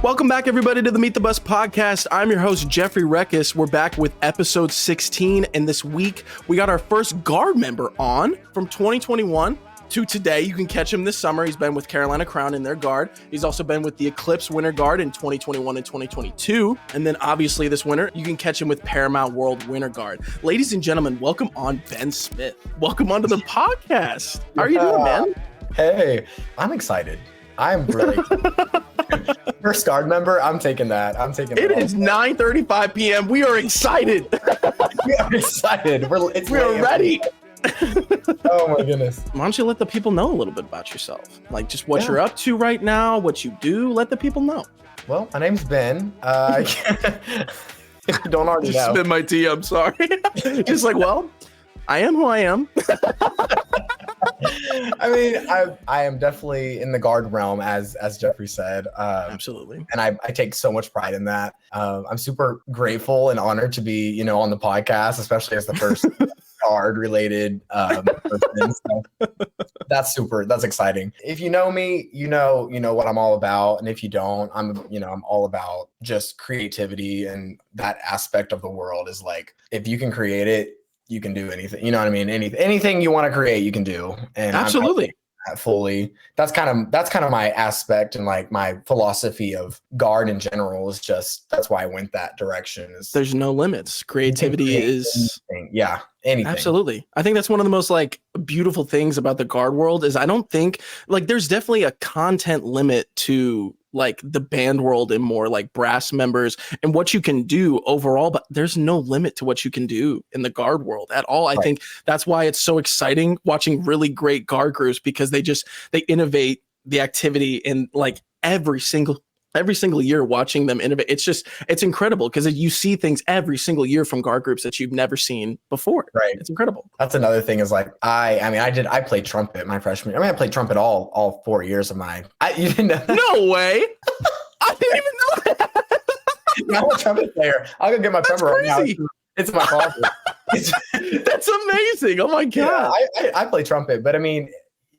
Welcome back, everybody, to the Meet the Bus podcast. I'm your host, Jeffrey Reckis. We're back with episode 16, and this week we got our first guard member on from 2021 to today. You can catch him this summer. He's been with Carolina Crown in their guard. He's also been with the Eclipse Winter Guard in 2021 and 2022. And then obviously this winter, you can catch him with Paramount World Winter Guard. Ladies and gentlemen, welcome on Ben Smith. Welcome onto the podcast. How are you doing, man? Hey, I'm excited. I'm really first guard member. I'm taking that. It is 9:35 p.m. We are excited. We are excited. We're ready. Oh my goodness. Why don't you let the people know a little bit about yourself? Like just what you're up to right now, what you do. Let the people know. Well, my name's Ben. If you don't already know. Spin my tea. I'm sorry. Just like, well, I am who I am. I mean, I am definitely in the guard realm, as Jeffrey said. Absolutely. And I take so much pride in that. I'm super grateful and honored to be, on the podcast, especially as the first guard related person. So that's exciting. If you know me, you know what I'm all about. And if you don't, I'm all about just creativity, and that aspect of the world is like, if you can create it, you can do anything. You know what I mean? Anything you want to create, you can do. And absolutely. Fully. That's kind of my aspect, and like my philosophy of guard in general is just, that's why I went that direction. There's no limits. Creativity is anything. Yeah. Anything. Absolutely. I think that's one of the most like beautiful things about the guard world is I don't think like there's definitely a content limit to like the band world and more like brass members and what you can do overall, but there's no limit to what you can do in the guard world at all. I think that's why it's so exciting watching really great guard groups, because they innovate the activity in like every single year, watching them innovate. It's incredible because you see things every single year from guard groups that you've never seen before. Right. It's incredible. That's another thing is like, I played trumpet my freshman year. I played trumpet all 4 years of my, you didn't know? No way. I didn't even know that. I'm a trumpet player. I'll go get my trumpet right now. It's in my closet. That's amazing. Oh my God. Yeah, I play trumpet, but I mean,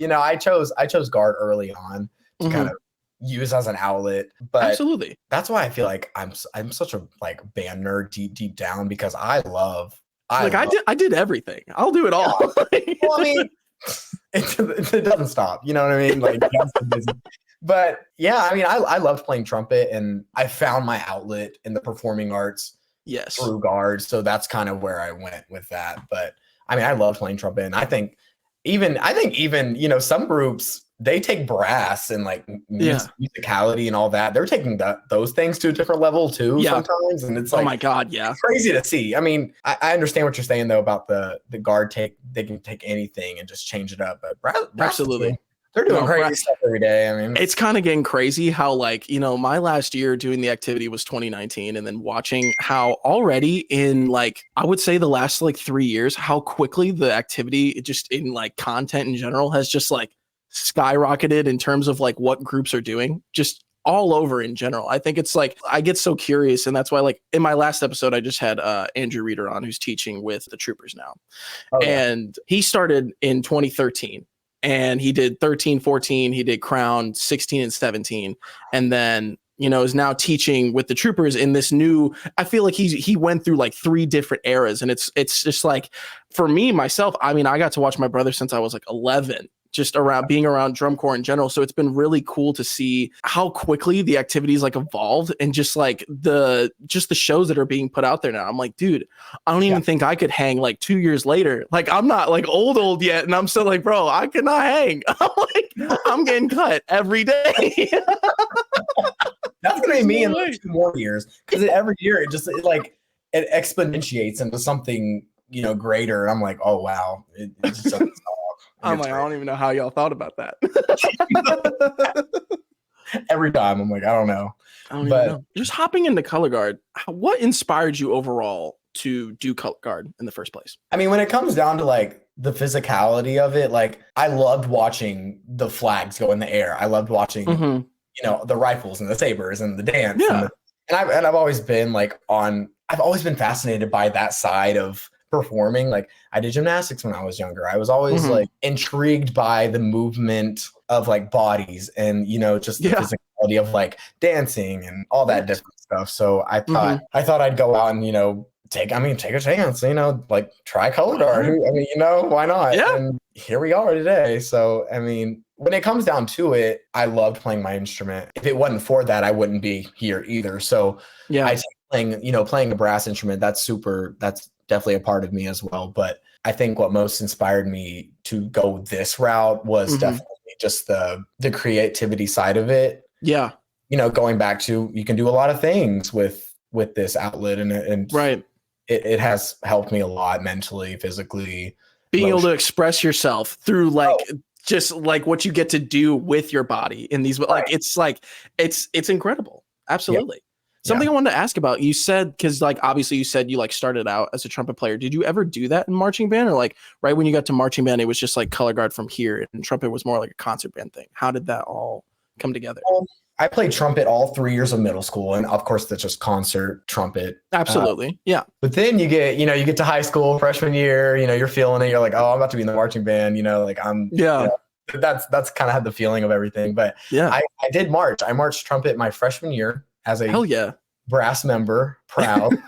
I chose guard early on to kind of use as an outlet, but absolutely, that's why I feel like I'm such a like band nerd deep down, because I did everything. I'll do it all. Well, I mean, it doesn't stop. You know what I mean? Like, but yeah, I mean, I loved playing trumpet, and I found my outlet in the performing arts. Yes, through guard. So that's kind of where I went with that. But I mean, I love playing trumpet, and I think even some groups, they take brass and like musicality and all that. They're taking those things to a different level too sometimes. And it's like, oh my God, yeah. Crazy to see. I mean, I understand what you're saying though about the guard they can take anything and just change it up. But brass absolutely. They're doing crazy stuff every day. I mean, it's kind of getting crazy how like, my last year doing the activity was 2019, and then watching how already in like, I would say the last like 3 years, how quickly the activity just in like content in general has just like skyrocketed in terms of like what groups are doing just all over in general. I think it's like, I get so curious, and that's why like in my last episode, I just had Andrew Reeder on, who's teaching with the Troopers now. And he started in 2013. And he did 13, 14, he did Crown 16 and 17. And then, is now teaching with the Troopers in this new, I feel like he went through like 3 different eras. And it's just like, for me, myself, I mean, I got to watch my brother since I was like 11, just being around drum corps in general. So it's been really cool to see how quickly the activities like evolved, and just like the shows that are being put out there now. I'm like, dude, I don't even think I could hang like 2 years later. Like, I'm not like old yet. And I'm still like, bro, I cannot hang. I'm getting cut every day. That's going to be me in like 2 more years. Because every year it exponentiates into something, greater. And I'm like, oh, wow. It just doesn't stop. I'm like, I don't even know how y'all thought about that. Every time I'm like, I don't know. Even know. Just hopping into color guard, what inspired you overall to do color guard in the first place? I mean, when it comes down to like the physicality of it, like I loved watching the flags go in the air. I loved watching, the rifles and the sabers and the dance. Yeah. And I've always been I've always been fascinated by that side of performing. Like, I did gymnastics when I was younger. I was always like intrigued by the movement of like bodies and just the reality of like dancing and all that different stuff. So I thought I'd go out and, take a chance, like try color guard. Why not? Yeah. And here we are today. So, when it comes down to it, I loved playing my instrument. If it wasn't for that, I wouldn't be here either. So I think playing a brass instrument, that's definitely a part of me as well. But I think what most inspired me to go this route was definitely just the creativity side of it. Yeah. Going back to, you can do a lot of things with this outlet, and right. It has helped me a lot mentally, physically. Being able to express yourself through just like what you get to do with your body in these, it's incredible. Absolutely. Yep. Something I wanted to ask about, you said, because obviously you said you started out as a trumpet player. Did you ever do that in marching band, or right when you got to marching band, it was just color guard from here and trumpet was more like a concert band thing? How did that all come together? I played trumpet all 3 years of middle school, and of course that's just concert trumpet. Absolutely. Yeah. But then you get to high school, freshman year, you're feeling it. You're like, oh, I'm about to be in the marching band, that's kind of had the feeling of everything. But I did march. I marched trumpet my freshman year as a brass member, proud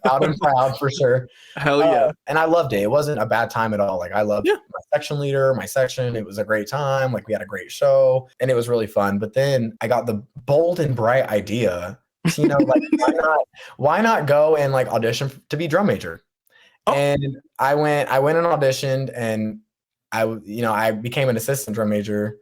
and proud for sure. Hell yeah. And I loved it. It wasn't a bad time at all. I loved my section leader, my section. It was a great time. We had a great show and it was really fun. But then I got the bold and bright idea, why not go and audition to be drum major? Oh. And I went and auditioned, and I became an assistant drum major.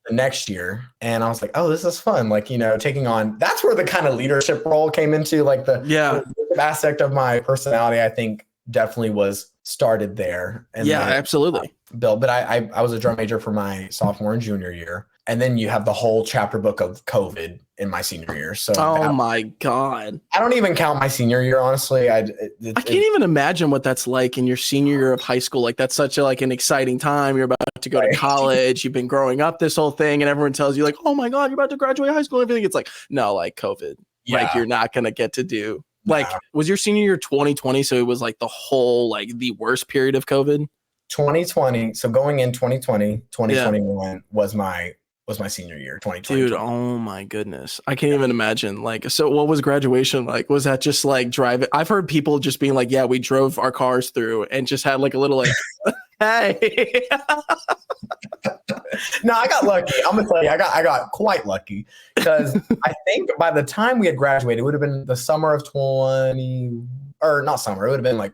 The next year, and I was like, oh, this is fun. Taking on, that's where the kind of leadership role came into, the aspect of my personality, I think definitely was started there. And absolutely. Bill, but I was a drum major for my sophomore and junior year. And then you have the whole chapter book of COVID in my senior year. So my God. I don't even count my senior year, honestly. I can't even imagine what that's like in your senior year of high school. That's such an exciting time. You're about to go to college. You've been growing up this whole thing, and everyone tells you oh my God, you're about to graduate high school and everything. It's no, COVID. Yeah. You're not going to get to do. Was your senior year 2020? So it was the whole, the worst period of COVID? 2020. So going in 2020, 2021 was my senior year, 2020. Dude, oh my goodness. I can't even imagine. So what was graduation like? Was that just driving? I've heard people just being yeah, we drove our cars through and just had a little hey. No, I got lucky. I'm gonna tell you, I got quite lucky, because I think by the time we had graduated, it would have been the summer of 20, or not summer, it would have been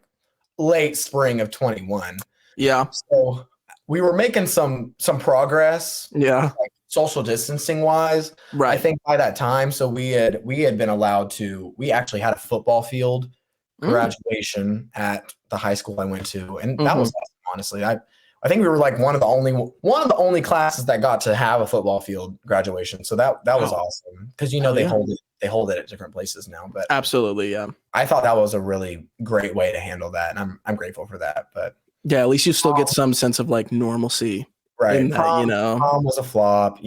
late spring of 21. Yeah. So we were making some progress. Yeah. Social distancing wise. Right. I think by that time, so we had been allowed to, we actually had a football field graduation at the high school I went to. And that was awesome, honestly. I think we were one of the only classes that got to have a football field graduation. So that was awesome, because they hold it at different places now. But absolutely, yeah. I thought that was a really great way to handle that, and I'm grateful for that. But yeah, at least you still get some sense of normalcy. Right. In that, prom was a flop,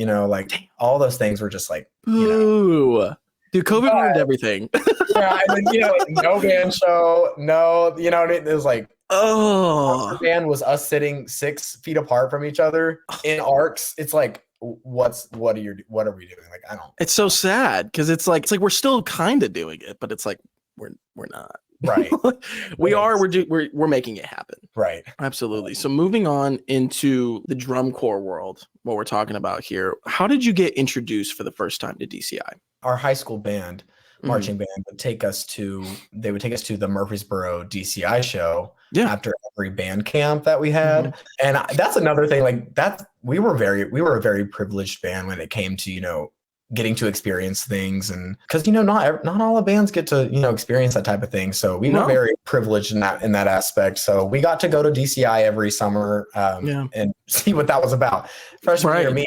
all those things were just ooh. Dude, COVID ruined everything. Yeah, and then, no band show, no, it was our band was us sitting 6 feet apart from each other in arcs. It's what are we doing? I don't. It's so sad, because it's we're still kind of doing it, but it's we're not. Right. We're making it happen. Right. Absolutely. So moving on into the drum corps world, what we're talking about here, how did you get introduced for the first time to DCI? Our high school band, marching band, would take us to the Murfreesboro DCI show after every band camp that we had. And that's another thing, we were a very privileged band when it came to, getting to experience things, and because not all the bands get to experience that type of thing, so we were very privileged in that aspect. So we got to go to DCI every summer and see what that was about. Freshman year, me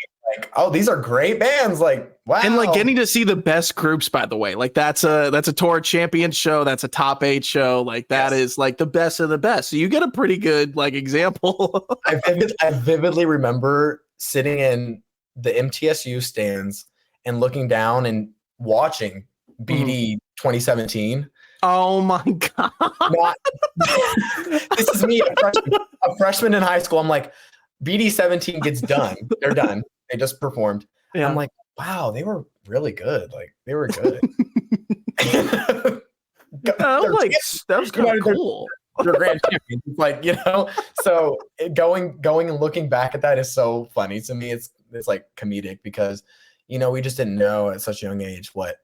oh, these are great bands, wow. And getting to see the best groups, by the way, that's a tour champion show, that's a top 8 show, that is the best of the best, so you get a pretty good example. I vividly remember sitting in the MTSU stands and looking down and watching BD 2017. Oh my God. This is me, a freshman in high school. I'm BD 17 gets done. They're done. They just performed. Yeah. I'm wow, they were really good. Like they were good. Like that was kind of cool. They're grand champions. It's like, so going and looking back at that is so funny to me. It's like comedic because, we just didn't know at such a young age what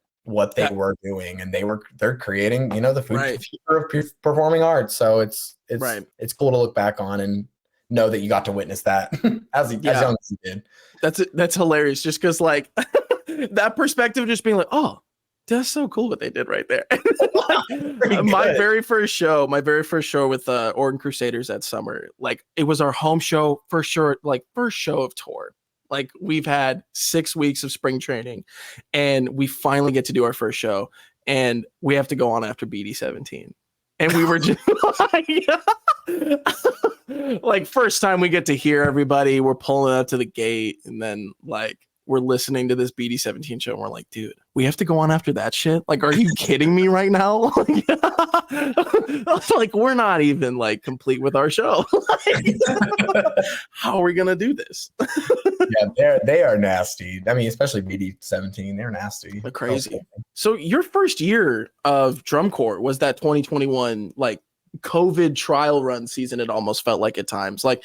they were doing, and they're creating, the future of performing arts. So it's cool to look back on and know that you got to witness that as young as you did. That's hilarious. Just because like that perspective, just being like, oh, that's so cool what they did right there. My very first show with Oregon Crusaders that summer, like it was our home show for sure, like first show of tour. Like we've had 6 weeks of spring training and we finally get to do our first show and we have to go on after BD17. And we were just like first time we get to hear everybody, we're pulling up to the gate and then like we're listening to this BD17 show and we're like, dude, we have to go on after that shit? Like, are you kidding me right now? Like, we're not even like complete with our show. How are we gonna do this? Yeah, they are nasty. I mean, especially BD17, they're nasty. They're crazy. So your first year of drum corps was that 2021 like COVID trial run season, it almost felt like at times. Like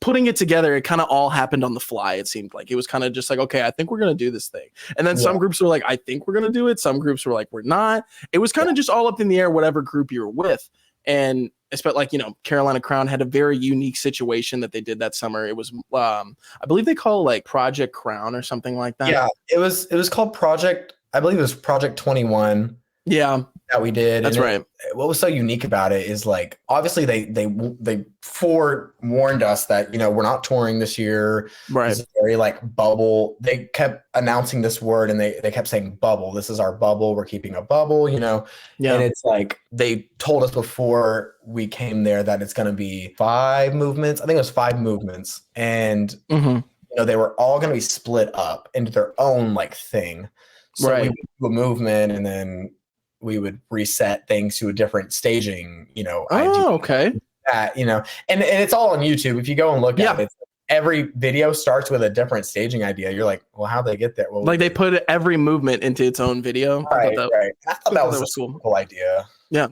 putting it together, it kind of all happened on the fly. It seemed like it was kind of just like, okay, I think we're going to do this thing. And then some groups were like, I think we're going to do it. Some groups were like, we're not. It was kind of just all up in the air, whatever group you were with. And especially like, Carolina Crown had a very unique situation that they did that summer. It was, I believe they call it like Project Crown or something like that. Yeah, it was called Project 21. Yeah. That we did. That's right. What was so unique about it is like, obviously they forewarned us that, we're not touring this year. Right. It's very like bubble. They kept announcing this word and they kept saying bubble. This is our bubble. We're keeping a bubble, Yeah. And it's like, they told us before we came there that it's going to be 5 movements. I think it was 5 movements. And, they were all going to be split up into their own like thing. So we would do a movement and then we would reset things to a different staging, okay. That, and it's all on YouTube. If you go and look at it, every video starts with a different staging idea. You're like, well, how'd they get there? Well, like they put every movement into its own video. Right. I thought that was a cool idea. Yeah.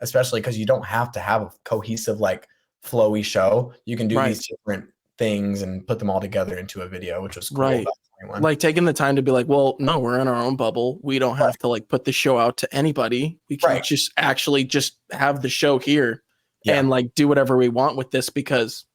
Especially because you don't have to have a cohesive, like flowy show. You can do these different things and put them all together into a video, which was cool. Right. Like taking the time to be like, well, no, we're in our own bubble. We don't have to like put the show out to anybody. We can just actually just have the show here and like do whatever we want with this because,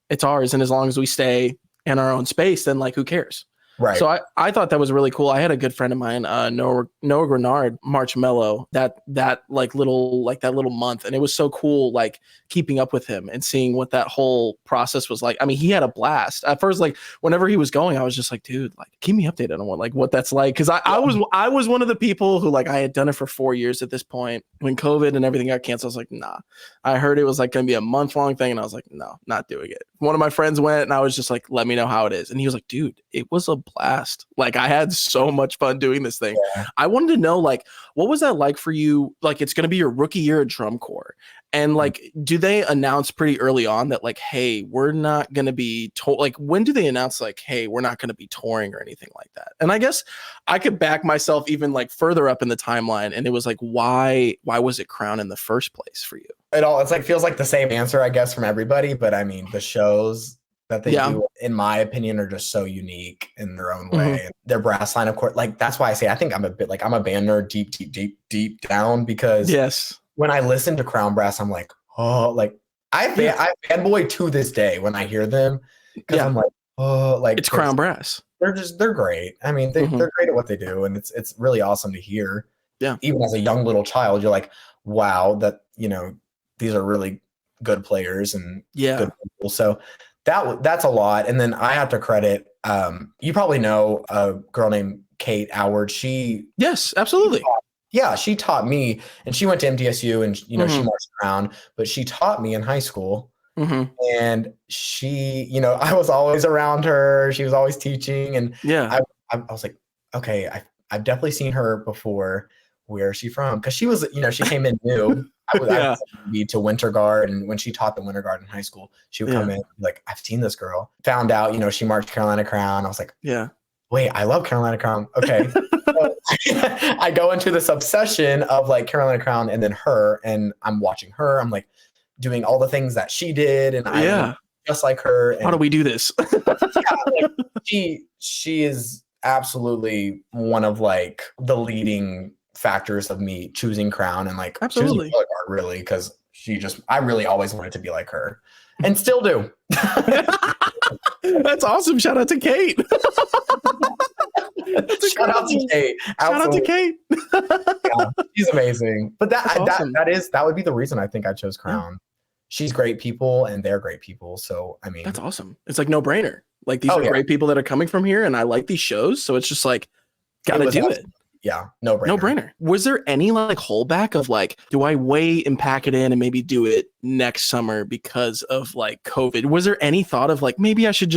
it's ours. And as long as we stay in our own space, then like, who cares? Right. So I thought that was really cool. I had a good friend of mine, Noah Grenard, Marshmello, that little month. And it was so cool, like keeping up with him and seeing what that whole process was like. I mean, he had a blast at first, like whenever he was going, I was just like, dude, like keep me updated on what that's like. Cause I was one of the people who like, I had done it for 4 years at this point when COVID and everything got canceled. I was like, nah, I heard it was like going to be a month-long thing. And I was like, no, not doing it. One of my friends went and I was just like, let me know how it is. And he was like, dude, it was a blast. Like I had so much fun doing this thing. I wanted to know, like, what was that like for you? Like, it's going to be your rookie year at drum corps. And like, do they announce pretty early on that like, hey, we're not going to be like, when do they announce like, hey, we're not going to be touring or anything like that? And I guess I could back myself even like further up in the timeline. And it was like, why was it Crown in the first place for you? It's like, feels like the same answer, I guess, from everybody. But I mean, the shows that they do, in my opinion, are just so unique in their own way. And their brass line, of course, like that's why I say I think I'm a band nerd deep down because when I listen to Crown Brass, I'm like, oh, like I fanboy to this day when I hear them because I'm like, oh, like it's Crown Brass. They're great. I mean, they're great at what they do, and it's really awesome to hear. Yeah, even as a young little child, you're like, wow, that these are really good players and good people. So that's a lot. And then I have to credit, you probably know a girl named Kate Howard. Yes, absolutely. She taught me, and she went to MTSU and, she marched around, but she taught me in high school. And she, I was always around her. She was always teaching. And I was like, okay, I've definitely seen her before. Where is she from? Because she was, she came in new. I was to Winter Guard, and when she taught the Winter Guard in high school, she would come in like, I've seen this girl. Found out, she marched Carolina Crown. I was like, wait, I love Carolina Crown. Okay. So I go into this obsession of like Carolina Crown and then her, and I'm watching her. I'm like doing all the things that she did, and I want to Yeah. be just like her. And How do we do this? yeah, like, she is absolutely one of like the leading factors of me choosing Crown and like choosing Absolutely. color guard, really, because I really always wanted to be like her and still do. That's awesome. Shout out to Kate. Shout out to Kate. Shout out to Kate. Yeah, she's amazing. But Awesome. that would be the reason I think I chose Crown. Yeah. She's great people and they're great people. So I mean, that's awesome. It's like no brainer. Like these are great people that are coming from here, and I like these shows. So it's just like gotta do it. Yeah, no brainer. No brainer. Was there any like holdback of like, do I wait and pack it in and maybe do it next summer because of like COVID? Was there any thought of like, maybe I should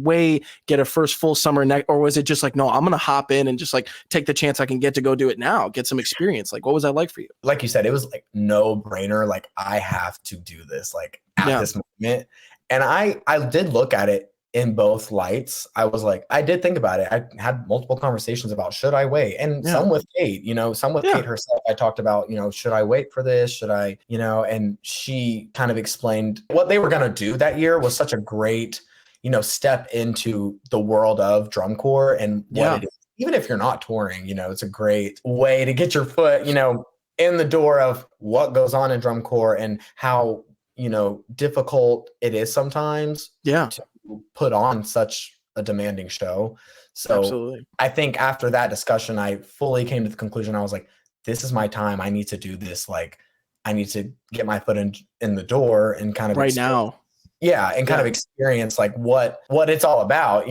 wait, get a first full summer or was it just like, no, I'm going to hop in and just like take the chance I can get to go do it now, get some experience? Like, what was that like for you? Like you said, it was like no brainer. Like I have to do this like at this moment. And I did look at it in both lights. I was like, I did think about it. I had multiple conversations about should I wait? And some with Kate, some with Kate herself. I talked about, should I wait for this? Should I, and she kind of explained what they were going to do that year was such a great, step into the world of drum corps and what it is. Even if you're not touring, it's a great way to get your foot, in the door of what goes on in drum corps and how, difficult it is sometimes to put on such a demanding show. So absolutely. I think after that discussion, I fully came to the conclusion. I was like, this is my time. I need to do this. Like, I need to get my foot in the door and kind of right now. Yeah. And kind of experience like what it's all about,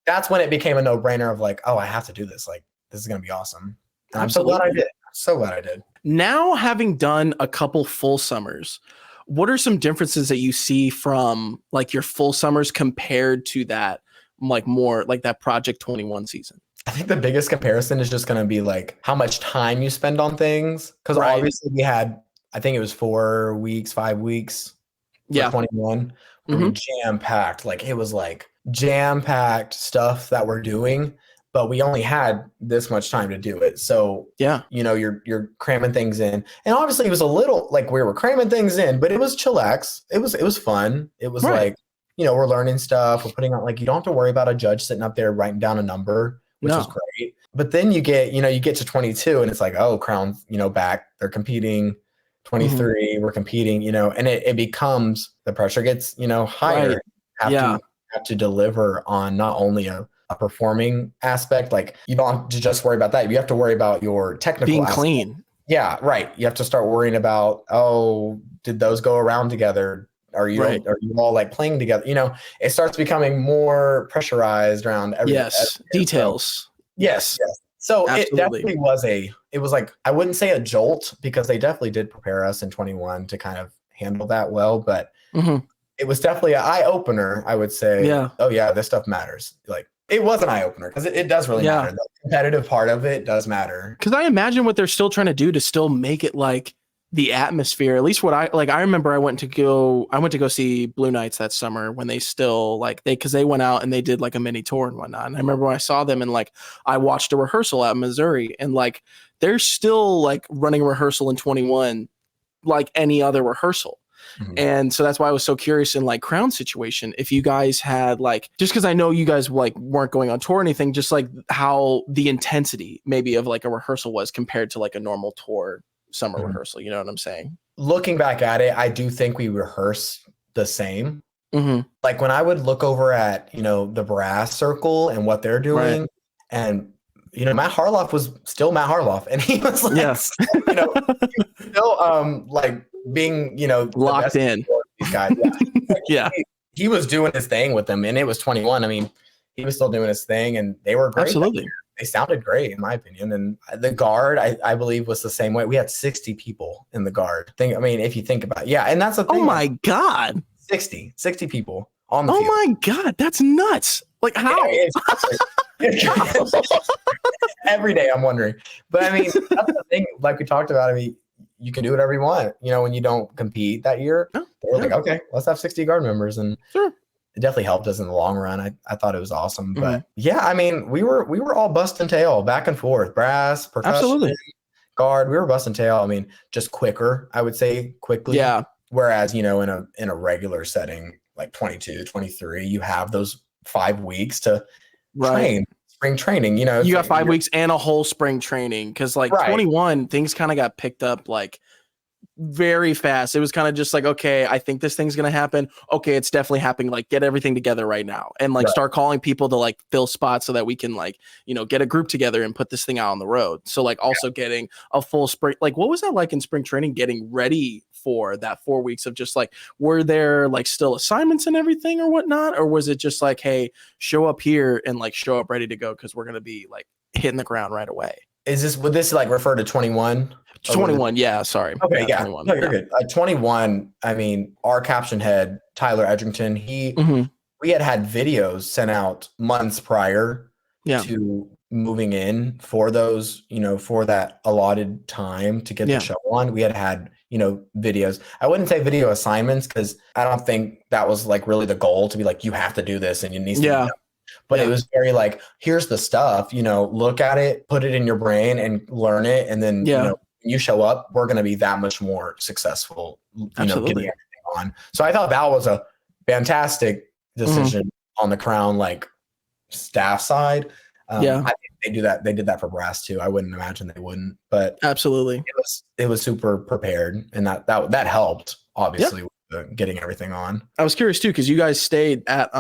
that's when it became a no-brainer of like, oh, I have to do this. Like, this is going to be awesome. And I'm so glad I did. So glad I did. Now, having done a couple full summers, what are some differences that you see from like your full summers compared to that, like more like that Project 21 season? I think the biggest comparison is just going to be like how much time you spend on things. Because obviously we had, I think it was 5 weeks for 21. We were jam-packed. Like it was like jam-packed stuff that we're doing, but we only had this much time to do it. So, you're cramming things in. And obviously it was a little like we were cramming things in, but it was chillax. It was fun. It was like, we're learning stuff. We're putting on like, you don't have to worry about a judge sitting up there writing down a number, which is great. But then you get to 22 and it's like, oh, Crown, back, they're competing. 23, we're competing, and it becomes, the pressure gets, higher. Have to deliver on not only a performing aspect, like you don't have to just worry about that. You have to worry about your technical being aspect. Clean. Yeah, right. You have to start worrying about, oh, did those go around together? Are you all like playing together? It starts becoming more pressurized around everything. Details. So, yes. So absolutely. It definitely it was like, I wouldn't say a jolt because they definitely did prepare us in 21 to kind of handle that well, but it was definitely an eye opener, I would say. Yeah. Oh yeah, this stuff matters. Like it was an eye opener because it does really matter. The competitive part of it does matter. Because I imagine what they're still trying to do to still make it like the atmosphere, at least what I remember I went to go see Blue Knights that summer when they still because they went out and they did like a mini tour and whatnot. And I remember when I saw them and like I watched a rehearsal at Missouri and like they're still like running a rehearsal in 21 like any other rehearsal. And so that's why I was so curious in like Crown situation, if you guys had like, just because I know you guys like weren't going on tour or anything, just like how the intensity maybe of like a rehearsal was compared to like a normal tour summer rehearsal. You know what I'm saying? Looking back at it, I do think we rehearse the same. Like when I would look over at, the brass circle and what they're doing and, Matt Harloff was still Matt Harloff and he was like, still like being, locked in. These guys. He was doing his thing with them and it was 21. I mean, he was still doing his thing and they were great. Absolutely. They sounded great in my opinion. And the guard, I believe was the same way. We had 60 people in the guard. If you think about it. Yeah. And that's the thing. Oh my God. 60 people on the field. Oh my God. That's nuts. Like how? Every day I'm wondering. But I mean, that's the thing, like we talked about, you can do whatever you want, when you don't compete that year. They're like, okay, let's have 60 guard members. And it definitely helped us in the long run. I thought it was awesome. Mhm. But yeah, I mean, we were all busting tail back and forth, brass, percussion, Absolutely. guard. We were busting tail. I mean, just quicker, I would say, quickly. Yeah. Whereas, you know, in a regular setting like 22, 23, you have those 5 weeks to Right. train, spring training. You know, You got like 5 weeks and a whole spring training because like right. 21 things kind of got picked up like very fast. It was kind of just like, okay, I think this thing's gonna happen. Okay, it's definitely happening. Like, get everything together right now, and like Right. start calling people to like fill spots so that we can like, you know, get a group together and put this thing out on the road. So like also getting a full spring. Like, what was that like in spring training? Getting ready for that 4 weeks of just like, were there like still assignments and everything or whatnot, or was it just like, hey, show up here and like show up ready to go because we're gonna be like hitting the ground right away? Would this like refer to 21? 21, yeah, sorry. Okay, yeah. 21. No, you're Yeah. good. 21, I mean, our caption head, Tyler Edrington, Mhm. we had videos sent out months prior Yeah. to moving in for those, you know, for that allotted time to get Yeah. the show on. We had, you know, videos. I wouldn't say video assignments because I don't think that was like really the goal to be like, you have to do this and it needs to be Yeah. done. But Yeah. it was very like, here's the stuff, you know, look at it, put it in your brain and learn it. And then, you Yeah. know, when you show up, we're going to be that much more successful, you know, getting Absolutely. everything on. So I thought that was a fantastic decision on the Crown, like staff side. Yeah. I think they do that. They did that for brass too. I wouldn't imagine they wouldn't, but Absolutely. it was super prepared, and that helped obviously with getting everything on. I was curious too because you guys stayed at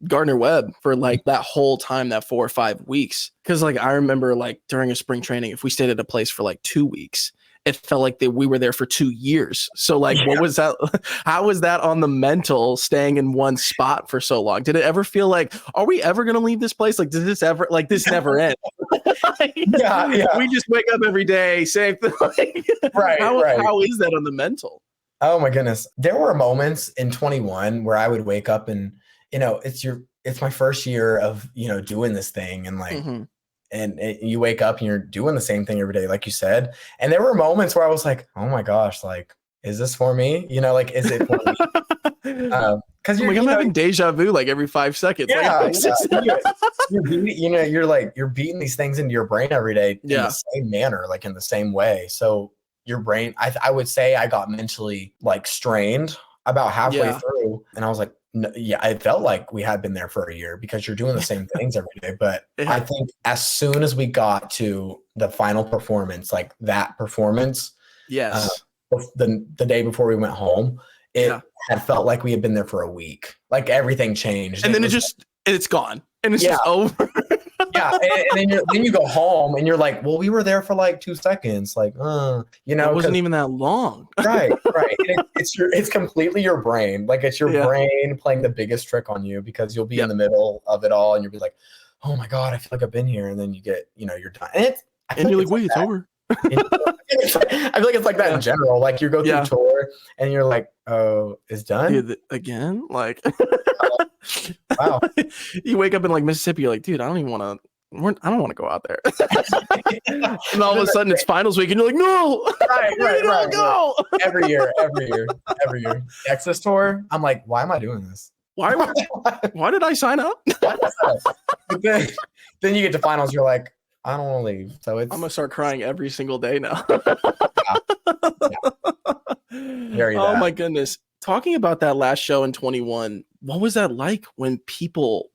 Gardner Webb for like that whole time, that 4 or 5 weeks. Because like I remember like during a spring training, if we stayed at a place for like 2 weeks, it felt like that we were there for 2 years. So like, what was that? How was that on the mental, staying in one spot for so long? Did it ever feel like, are we ever gonna leave this place? Like, does this ever like this never end? Yeah. We just wake up every day, same thing. Right. How is that on the mental? Oh my goodness. There were moments in 21 where I would wake up and, you know, it's my first year of, you know, doing this thing and like, and you wake up and you're doing the same thing every day, like you said. And there were moments where I was like, oh my gosh, like, is this for me? You know, like, is it for me? Because like I'm having deja vu like every 5 seconds. Yeah, like, you're beating these things into your brain every day in the same manner, like in the same way. So your brain, I would say I got mentally like strained about halfway through, and I was like, no, yeah, it felt like we had been there for a year because you're doing the same things every day. But I think as soon as we got to the final performance, like that performance, the day before we went home, it had felt like we had been there for a week. Like everything changed, and then it's gone, and it's just over. And then you go home and you're like, well, we were there for like 2 seconds, like, you know, it wasn't even that long. right. And it's completely your brain, like it's your brain playing the biggest trick on you because you'll be in the middle of it all and you'll be like, oh my god, I feel like I've been here, and then you get, you know, you're done, and you're like, wait, it's over. I feel like it's like that in general. Like you go through a tour and you're like, oh, it's done again. Like, wow. You wake up in like Mississippi, you're like, dude, I don't want to go out there. And all of a sudden it's finals week and you're like, no, right. Go. Every year. Texas tour. I'm like, why am I doing this? Why did I sign up? But then you get to finals, you're like, I don't want to leave. So I'm gonna start crying every single day now. Oh my goodness. Talking about that last show in 21, what was that like when people,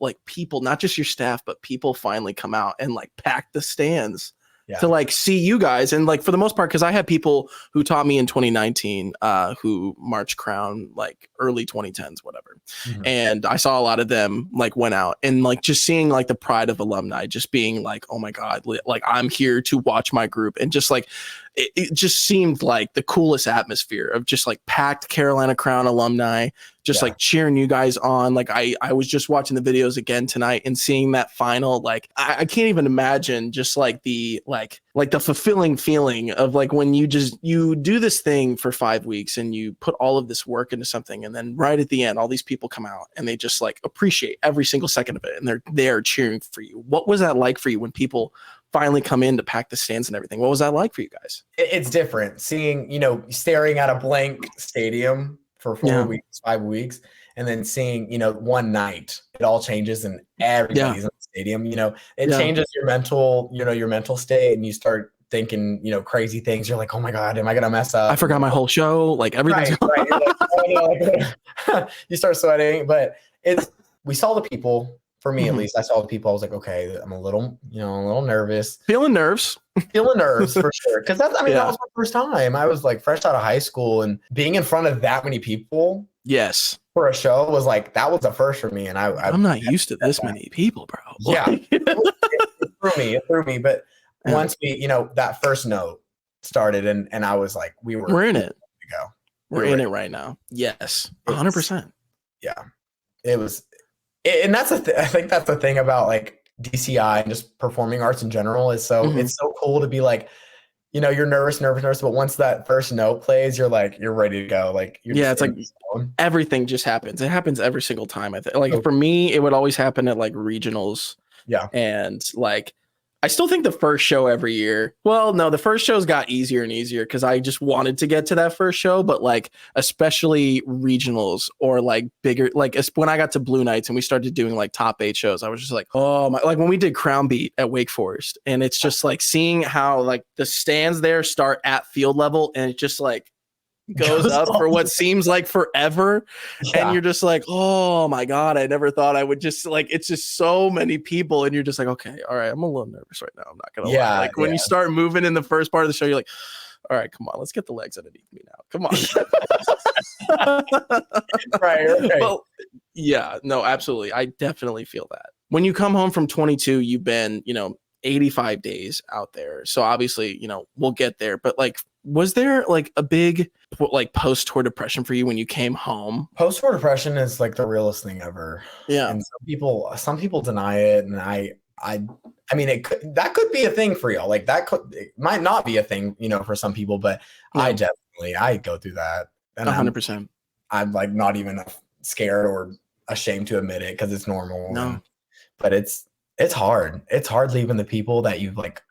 not just your staff, but people finally come out and like pack the stands to like see you guys? And like for the most part, because I had people who taught me in 2019 who marched Crown like early 2010s, whatever. And I saw a lot of them like went out and like just seeing like the pride of alumni, just being like, oh my God, like I'm here to watch my group. And just like it just seemed like the coolest atmosphere of just like packed Carolina Crown alumni, just like cheering you guys on. Like I was just watching the videos again tonight and seeing that final, like I can't even imagine just like the fulfilling feeling of like when you do this thing for 5 weeks and you put all of this work into something, and then right at the end, all these people come out and they just like appreciate every single second of it, and they're there cheering for you. What was that like for you when people finally come in to pack the stands and everything? What was that like for you guys? It's different seeing, you know, staring at a blank stadium for 4 weeks, 5 weeks, and then seeing, one night it all changes and everybody's in the stadium, it changes your mental state, and you start thinking, crazy things. You're like, oh my God, am I gonna mess up? I forgot my whole show. Like everything's right. You're like, oh, no. You start sweating, but we saw the people. For me, at least, I saw the people. I was like, okay, I'm a little nervous. Feeling nerves for sure. Because that was my first time. I was like fresh out of high school, and being in front of that many people. Yes. For a show was like, that was a first for me. And I'm not used to this many people, bro. Yeah. It threw me. But once we, that first note started, and I was like, we're in it. We're in ready. It right now. Yes. 100%. Yeah. It was. And that's I think that's the thing about like DCI and just performing arts in general is it's so cool to be like, you're nervous, but once that first note plays, you're ready to go. Like, it's like everything just happens. It happens every single time. I think like for me, it would always happen at like regionals. Yeah. And like, I still think the first show every year, well, no, the first shows got easier and easier because I just wanted to get to that first show. But like, especially regionals or like bigger, like when I got to Blue Nights and we started doing like top 8 shows, I was just like, oh my, like when we did Crown Beat at Wake Forest, and it's just like seeing how like the stands there start at field level and it just like goes up for what seems like forever. And you're just like, oh my God, I never thought I would just like, it's just so many people. And you're just like, okay, all right, I'm a little nervous right now. I'm not gonna lie. Like when you start moving in the first part of the show, you're like, all right, come on, let's get the legs underneath me now. Come on. right. Well, yeah, no, absolutely. I definitely feel that. When you come home from 22, you've been, 85 days out there. So obviously, we'll get there. But like, was there like a big like post-tour depression for you when you came home? Post-tour depression is like the realest thing ever. Yeah. And some people deny it. And I mean, that could be a thing for y'all. Like it might not be a thing, for some people, but I go through that. And 100%. I'm like not even scared or ashamed to admit it because it's normal. No. But it's hard. It's hard leaving the people that you've like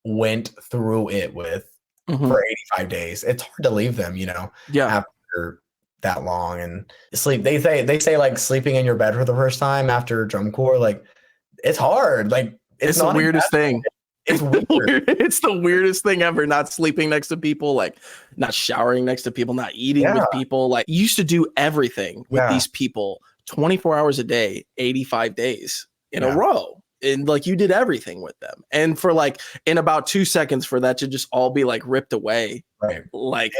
went through it with for 85 days. It's hard to leave them, after that long. And sleep. They say like sleeping in your bed for the first time after drum corps, like it's hard. Like it's the weirdest thing. It's weird. It's the weirdest thing ever. Not sleeping next to people, like not showering next to people, not eating with people. Like you used to do everything with these people 24 hours a day, 85 days in a row. And like you did everything with them. And for like in about 2 seconds for that to just all be like ripped away. Right. Like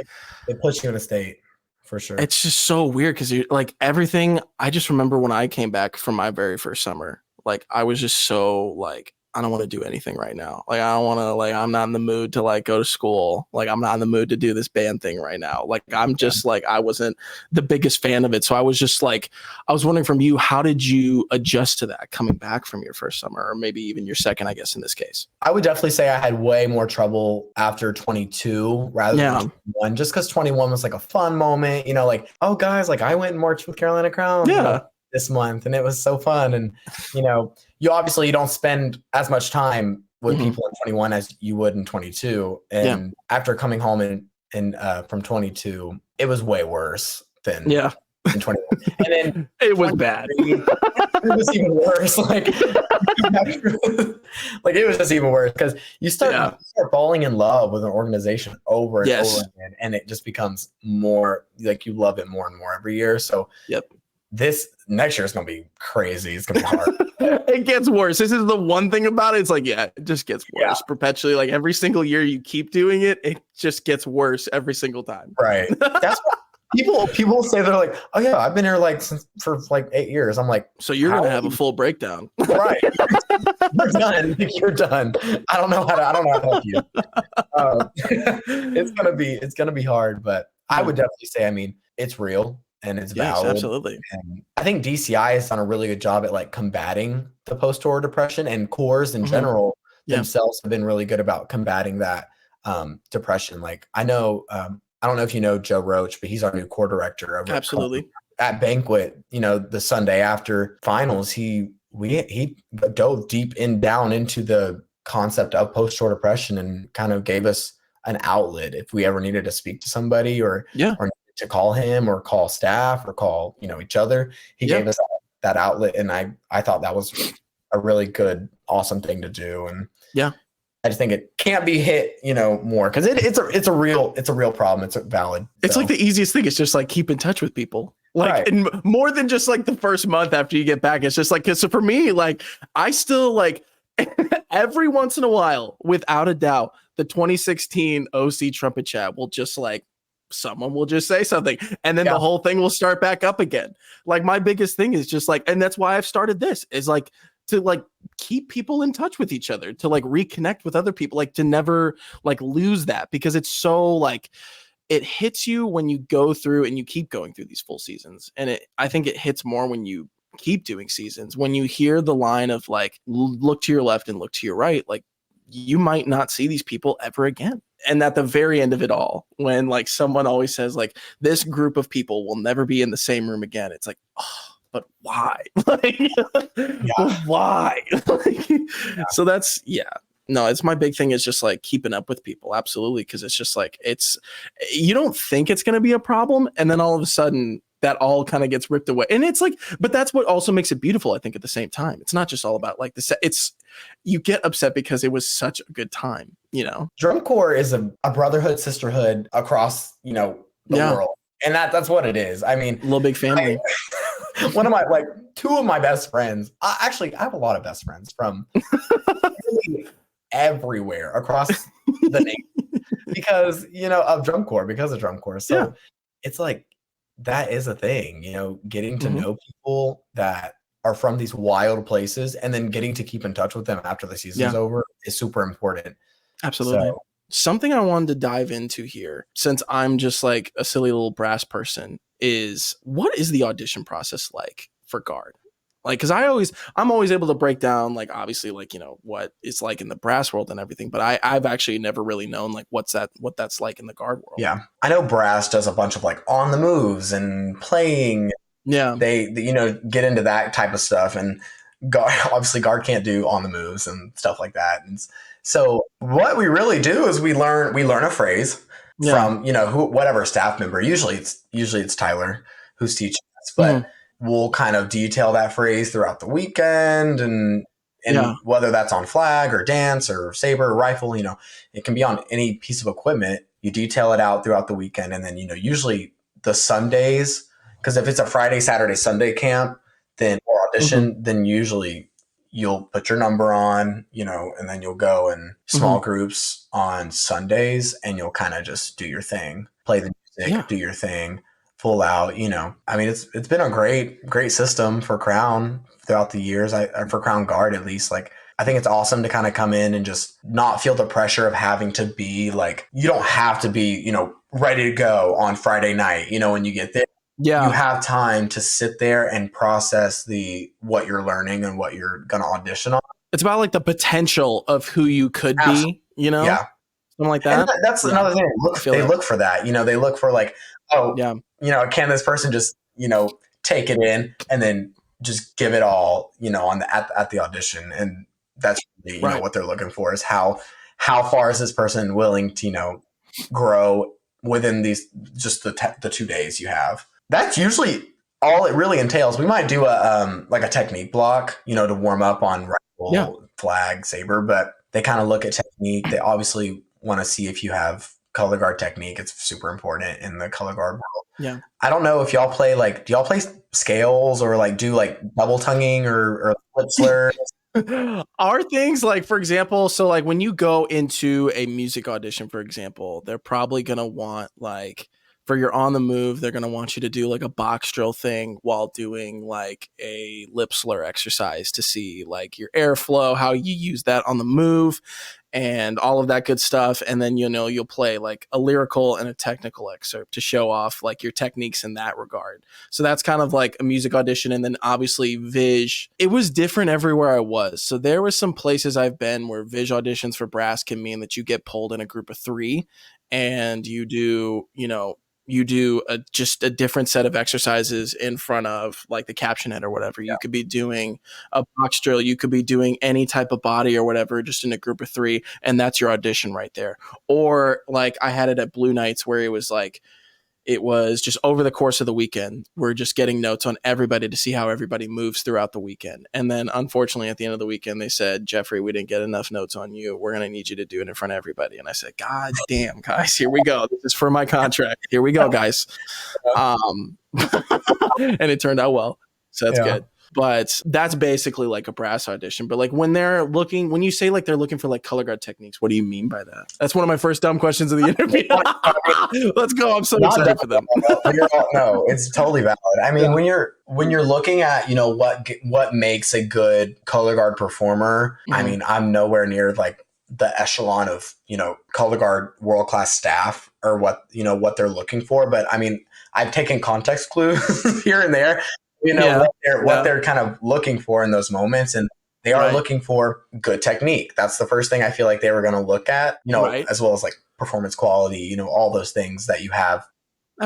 it puts you in a state for sure. It's just so weird because you're like everything. I just remember when I came back from my very first summer, like I was just so like, I don't want to do anything right now. Like, I don't want to, like, I'm not in the mood to like go to school. Like, I'm not in the mood to do this band thing right now. Like, I'm just like, I wasn't the biggest fan of it. So I was just like, I was wondering from you, how did you adjust to that coming back from your first summer or maybe even your second, I guess, in this case? I would definitely say I had way more trouble after 22 rather than 21, just because 21 was like a fun moment, like, oh guys, like I went and marched with Carolina Crown this month and it was so fun. And, you obviously you don't spend as much time with people in 21 as you would in 22. And after coming home and from 22, it was way worse than in 21. And then it was bad. It was even worse. Like it was just even worse because you start falling in love with an organization over and over again, and it just becomes more like you love it more and more every year. So this next year is going to be crazy. It's going to be hard. It gets worse. This is the one thing about it. It's like, it just gets worse perpetually. Like every single year you keep doing it, it just gets worse every single time. Right. That's what people say. They're like, oh yeah, I've been here like for like 8 years. I'm like, so you're going to have a full breakdown. Right. You're done. You're done. I don't know how to help you. It's going to be hard, but I would definitely say, I mean, it's real. And it's valid. Absolutely. And I think DCI has done a really good job at like combating the post-tour depression, and corps in general themselves have been really good about combating that depression. Like I know, I don't know if you know Joe Roach, but he's our new corps director. Absolutely. At Banquet, the Sunday after finals, he dove deep down into the concept of post-tour depression and kind of gave us an outlet if we ever needed to speak to somebody or to call him or call staff or call, each other. He Yeah. gave us that outlet, and I thought that was a really good, awesome thing to do. And Yeah. I just think it can't be hit, more, because it's a real problem. It's valid. It's so. like the easiest thing. It's just like keep in touch with people. Like, Right. and more than just like the first month after you get back. It's just like, cause so for me, like I still like every once in a while, without a doubt, the 2016 OC trumpet chat will just like, someone will just say something and then the whole thing will start back up again. Like my biggest thing is just like, and that's why I've started this, is like to like keep people in touch with each other, to like reconnect with other people, like to never like lose that, because it's so like, it hits you when you go through and you keep going through these full seasons. And I think it hits more when you keep doing seasons, when you hear the line of like, look to your left and look to your right, like you might not see these people ever again. And at the very end of it all, when like someone always says like, this group of people will never be in the same room again, it's like, oh, but why? Like, but why? So that's, no, it's my big thing is just like keeping up with people. Absolutely. Cause it's just like, you don't think it's going to be a problem. And then all of a sudden that all kind of gets ripped away. And it's like, but that's what also makes it beautiful. I think at the same time, it's not just all about like you get upset because it was such a good time, Drum Corps is a brotherhood, sisterhood across, the world. And that's what it is. I mean, little big family. One of my, two of my best friends, actually, I have a lot of best friends from really everywhere across the nation because, of Drum Corps, because of Drum Corps. So it's like, that is a thing, getting to know people that are from these wild places and then getting to keep in touch with them after the season's over is super important. Absolutely. So, something I wanted to dive into here, since I'm just like a silly little brass person, is what is the audition process like for guard? Like, cause I'm always able to break down, like, obviously, like, what it's like in the brass world and everything, but I've actually never really known like what that's like in the guard world. Yeah. I know brass does a bunch of like on the moves and playing. Yeah. They get into that type of stuff, and guard, obviously guard can't do on the moves and stuff like that. And so what we really do is we learn a phrase from, whatever staff member. Usually it's Tyler who's teaching us, but we'll kind of detail that phrase throughout the weekend, and whether that's on flag or dance or saber or rifle, it can be on any piece of equipment. You detail it out throughout the weekend, and then, usually the Sundays, because if it's a Friday, Saturday, Sunday camp, then or audition, then usually you'll put your number on, and then you'll go in small groups on Sundays, and you'll kind of just do your thing, play the music, do your thing, full out. I mean, it's been a great system for Crown throughout the years. For Crown Guard, at least, like, I think it's awesome to kind of come in and just not feel the pressure of having to be like, you don't have to be, ready to go on Friday night, when you get there. Yeah. You have time to sit there and process what you're learning and what you're going to audition on. It's about like the potential of who you could be, Yeah. Something like that. And that's another thing. They look for that, they look for like, can this person just, take it in and then just give it all, at the audition. And that's really, what they're looking for is how far is this person willing to, grow within just the 2 days you have. That's usually all it really entails. We might do a technique block, to warm up on rifle, flag, saber, but they kind of look at technique. They obviously want to see if you have color guard technique. It's super important in the color guard world. Yeah. I don't know if y'all play do y'all play scales or do double tonguing or lip slurs? Are things like, for example, so like when you go into a music audition, for example, they're probably going to want for your on the move, they're going to want you to do like a box drill thing while doing like a lip slur exercise to see like your airflow, how you use that on the move and all of that good stuff. And then, you'll play like a lyrical and a technical excerpt to show off like your techniques in that regard. So that's kind of like a music audition. And then obviously it was different everywhere I was. So there was some places I've been where auditions for brass can mean that you get pulled in a group of 3 and you do just a different set of exercises in front of like the caption head or whatever. You could be doing a box drill. You could be doing any type of body or whatever, just in a group of 3. And that's your audition right there. Or like I had it at Blue Nights where it was like, it was just over the course of the weekend, we're just getting notes on everybody to see how everybody moves throughout the weekend. And then unfortunately at the end of the weekend, they said, Jeffrey, we didn't get enough notes on you. We're going to need you to do it in front of everybody. And I said, God damn, guys, here we go. This is for my contract. Here we go, guys. And it turned out well. So that's good. But that's basically like a brass audition. But like when you say like they're looking for like color guard techniques, what do you mean by that? That's one of my first dumb questions of the interview. Let's go. I'm so excited for them. No, it's totally valid. I mean, when you're looking at, what makes a good color guard performer, I mean, I'm nowhere near like the echelon of, color guard world-class staff or what they're looking for. But I mean, I've taken context clues here and there. What they're kind of looking for in those moments, and they are looking for good technique. That's the first thing I feel like they were going to look at, as well as like performance quality, all those things that you have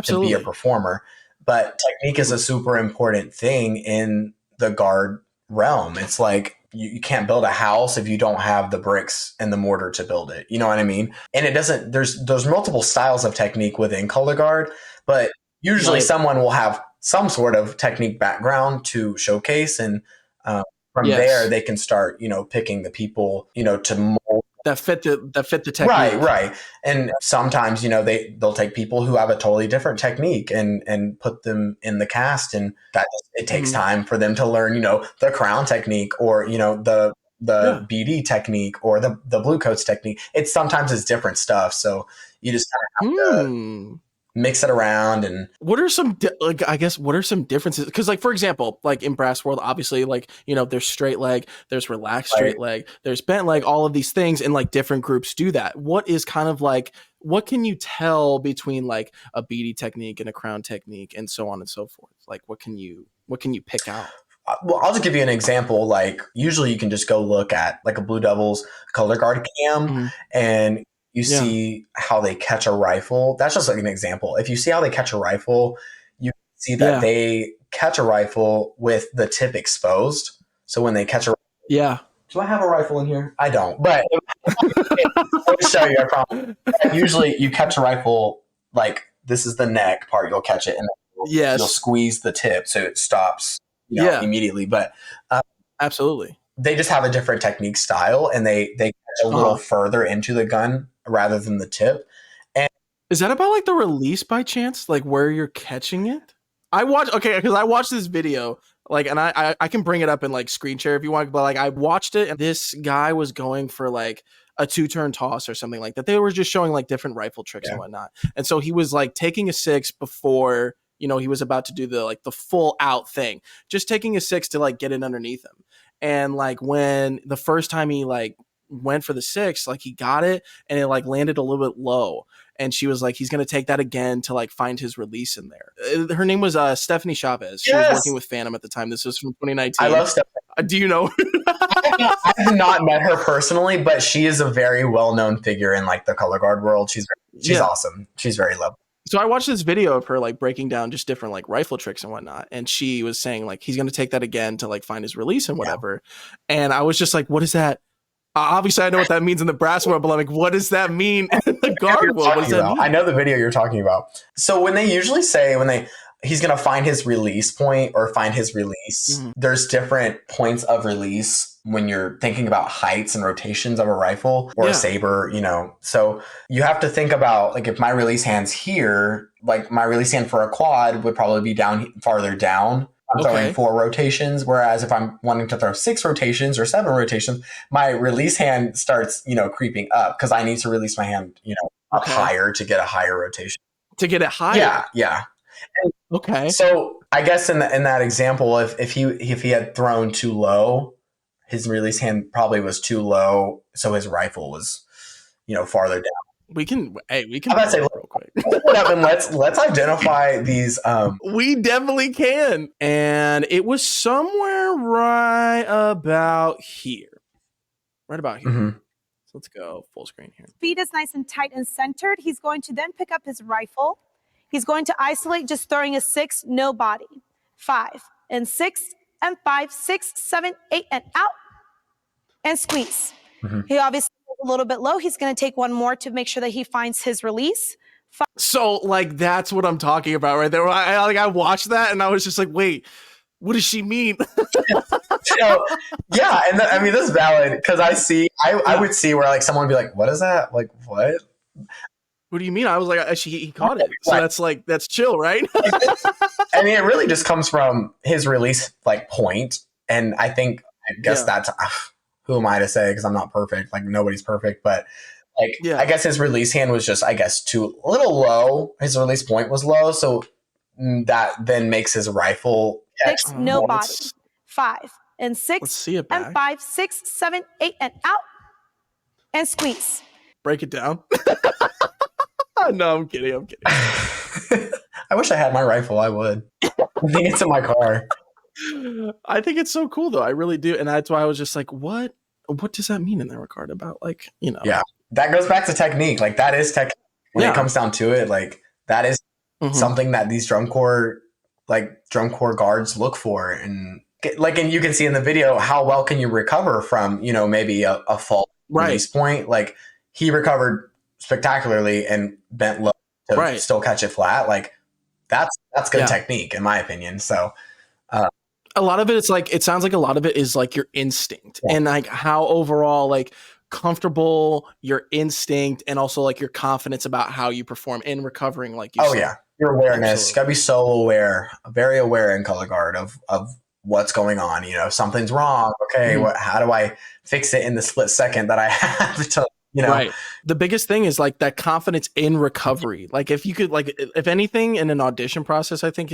to be a performer. But technique is a super important thing in the guard realm. It's like you can't build a house if you don't have the bricks and the mortar to build it. You know what I mean? And there's multiple styles of technique within color guard, but usually someone will have some sort of technique background to showcase. And from there, they can start, picking the people, to mold. That fit the technique. Right. And sometimes, they'll take people who have a totally different technique and put them in the cast. And that it takes time for them to learn, the crown technique or, the BD technique or the blue coats technique. Sometimes it's different stuff. So you just kind of have to mix it around. And what are some differences? Because like, for example, like in brass world, obviously, like, there's straight leg, there's relaxed straight leg, there's bent leg, all of these things, and like different groups do that. What is kind of like, what can you tell between like a BD technique and a crown technique and so on and so forth? Like, what can you pick out? Well, I'll just give you an example. Like usually you can just go look at like a Blue Devils color guard cam and you see how they catch a rifle. That's just like an example. If you see how they catch a rifle, you see that they catch a rifle with the tip exposed. So when they catch a do I have a rifle in here? I don't, but I'll show you. I promise. Usually you catch a rifle like this is the neck part. You'll catch it and you'll squeeze the tip so it stops immediately. But absolutely, they just have a different technique style, and they catch a little further into the gun rather than the tip. And is that about like the release by chance, like where you're catching it? Because I watched this video, like, and I can bring it up in like screen share if you want, but like I watched it and this guy was going for like a 2-turn toss or something like that. They were just showing like different rifle tricks and whatnot. And so he was like taking a 6 before, he was about to do the full out thing, just taking a 6 to like get it underneath him. And like when the first time he like went for the 6, like he got it and it like landed a little bit low. And she was like, he's going to take that again to like find his release in there. Her name was Stephanie Chavez. She was working with Phantom at the time. This was from 2019. I love Stephanie. Do you know? I have not met her personally, but she is a very well-known figure in like the color guard world. She's awesome. She's very lovely. So I watched this video of her like breaking down just different like rifle tricks and whatnot. And she was saying like, he's going to take that again to like find his release and whatever. And I was just like, what is that? Obviously, I know what that means in the brass world, but I'm like, what does that mean in the guard world? What does that mean? I know the video you're talking about. So when they usually say he's going to find his release point or find his release, there's different points of release when you're thinking about heights and rotations of a rifle or a saber, So you have to think about like if my release hand's here, like my release hand for a quad would probably be farther down. I'm throwing 4 rotations, whereas if I'm wanting to throw 6 rotations or 7 rotations, my release hand starts, creeping up because I need to release my hand, up higher to get a higher rotation. To get it higher? Yeah. And okay. So I guess in that example, if he had thrown too low, his release hand probably was too low, so his rifle was, farther down. We can. I'm about to say, real quick. Let's identify these. We definitely can. And it was somewhere right about here. So let's go full screen here. Feet is nice and tight and centered. He's going to then pick up his rifle. He's going to isolate, just throwing a 6, no body. 5 and 6 and 5, 6, 7, 8, and out. And squeeze. He obviously a little bit low. He's going to take one more to make sure that he finds his release. So like that's what I'm talking about right there. I watched that and I was just like, wait, what does she mean? So, yeah, and I mean that's valid because I would see where like someone would be like, "What is that? Like what?" What do you mean? I was like, he caught it. So that's chill, right? I mean, it really just comes from his release like point, and I guess that's who am I to say because I'm not perfect. Like nobody's perfect, but like I guess his release hand was just a little low. His release point was low, so that then makes his rifle 6, no body. 5 and 6 let's see it and 5, 6, 7, 8 and out and squeeze. Break it down. No, I'm kidding. I wish I had my rifle. I would. I think it's in my car. I think it's so cool though. I really do, and that's why I was just like, what does that mean in that regard about like, you know? Yeah, that goes back to technique. Like that is technique when it comes down to it. Like that is something that these drum corps guards look for, and you can see in the video how well can you recover from maybe a fault release point. Like he recovered spectacularly and bent low to still catch it flat. Like that's good technique in my opinion. So a lot of it sounds like a lot of it is like your instinct and like how overall like comfortable your instinct and also like your confidence about how you perform in recovering, like you said. Your awareness. You gotta be so aware, very aware in color guard of what's going on. Something's wrong. Okay, how do I fix it in the split second that I have to? Right. The biggest thing is like that confidence in recovery. Like if you could, like, if anything in an audition process, I think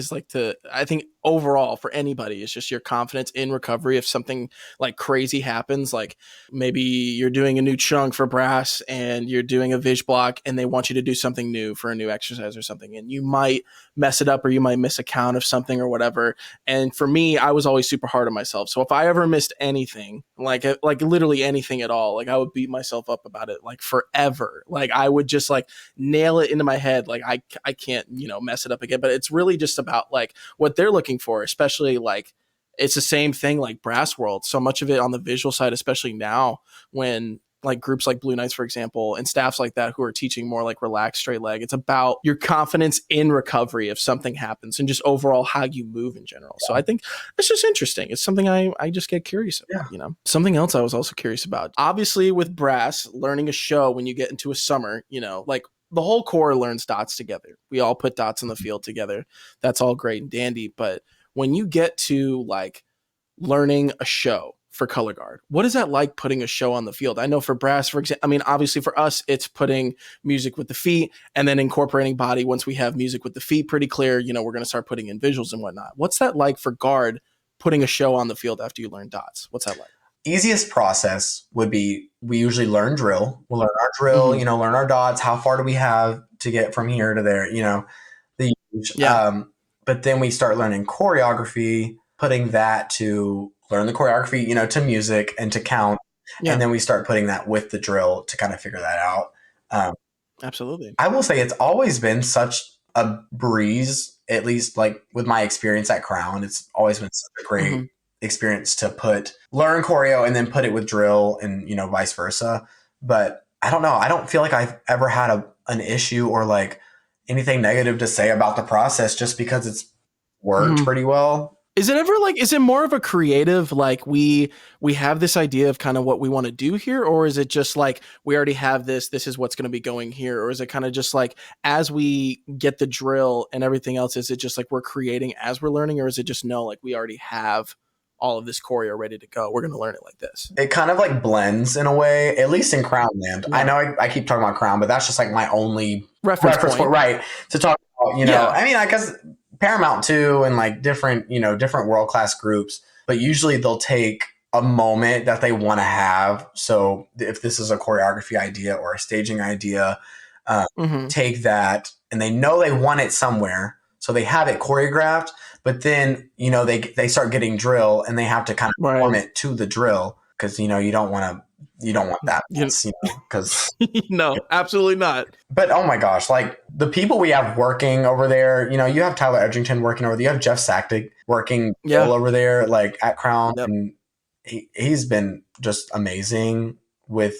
overall for anybody, it's just your confidence in recovery. If something like crazy happens, like maybe you're doing a new chunk for brass and you're doing a vis block and they want you to do something new for a new exercise or something, and you might mess it up or you might miss a count of something or whatever. And for me, I was always super hard on myself. So if I ever missed anything, like literally anything at all, like I would beat myself up about it like forever. Like I would just like nail it into my head. Like I can't, mess it up again. But it's really just about like what they're looking for, especially like it's the same thing like Brass World. So much of it on the visual side, especially now when like groups like Blue Knights, for example, and staffs like that who are teaching more like relaxed straight leg. It's about your confidence in recovery if something happens and just overall how you move in general. So I think it's just interesting. It's something I just get curious about, Something else I was also curious about. Obviously with brass, learning a show when you get into a summer, like the whole corps learns dots together. We all put dots in the field together. That's all great and dandy. But when you get to like learning a show for color guard, what is that like putting a show on the field? I know for brass, for example, I mean, obviously for us, it's putting music with the feet and then incorporating body. Once we have music with the feet pretty clear, we're going to start putting in visuals and whatnot. What's that like for guard putting a show on the field after you learn dots? What's that like? Easiest process would be we usually learn drill. We'll learn our drill, learn our dots. How far do we have to get from here to there? The huge. But then we start learning choreography, putting that to learn the choreography, to music and to count. Yeah. And then we start putting that with the drill to kind of figure that out. Absolutely. I will say it's always been such a breeze, at least like with my experience at Crown. It's always been such a great experience to learn choreo and then put it with drill and, vice versa. But I don't know. I don't feel like I've ever had an issue or like anything negative to say about the process just because it's worked pretty well. Is it more of a creative, like we have this idea of kind of what we want to do here? Or is it just like, we already have this is what's going to be going here? Or is it kind of just like, as we get the drill and everything else, is it just like we're creating as we're learning? Or is it just, no, like we already have all of this choreo ready to go, we're going to learn it like this? It kind of like blends in a way, at least in Crown land. Yeah. I know I keep talking about Crown, but that's just like my only reference point, right? To talk about, I mean, I guess Paramount too, and like different world-class groups, but usually they'll take a moment that they want to have. So if this is a choreography idea or a staging idea, take that, and they know they want it somewhere. So they have it choreographed, but then, they start getting drill and they have to kind of form it to the drill. Cause you don't want that because no, absolutely not. But oh my gosh, like the people we have working over there, you have Tyler Edgington working over there, you have Jeff Sacktig working over there, like at Crown. Yep. And he's been just amazing with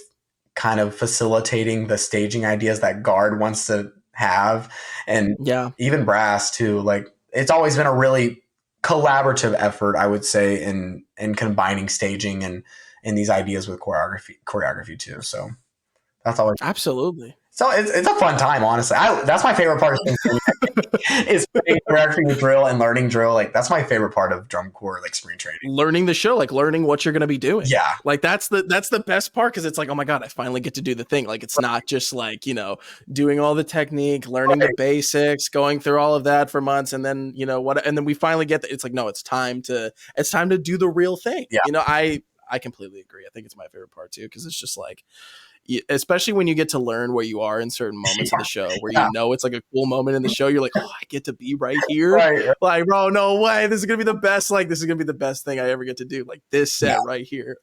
kind of facilitating the staging ideas that guard wants to have. And Yeah. even brass too. Like it's always been a really collaborative effort, I would say, in combining staging and these ideas with choreography too. So that's always Absolutely. so it's a fun time, honestly. That's my favorite part of spring training, is putting choreography with drill and learning drill. Like that's my favorite part of drum corps, like spring training. Learning the show, like learning what you're going to be doing. Yeah. Like that's the best part, because it's like, oh my God, I finally get to do the thing. Like it's not just like, doing all the technique, learning the basics, going through all of that for months, and then, and then we finally get it's like, no, it's time to do the real thing. Yeah. I completely agree. I think it's my favorite part too, because it's just like, especially when you get to learn where you are in certain moments of the show, where it's like a cool moment in the show. You're like, oh, I get to be right here. Right. Like, bro, no way. This is going to be the best. Like, this is going to be the best thing I ever get to do. Like this set right here.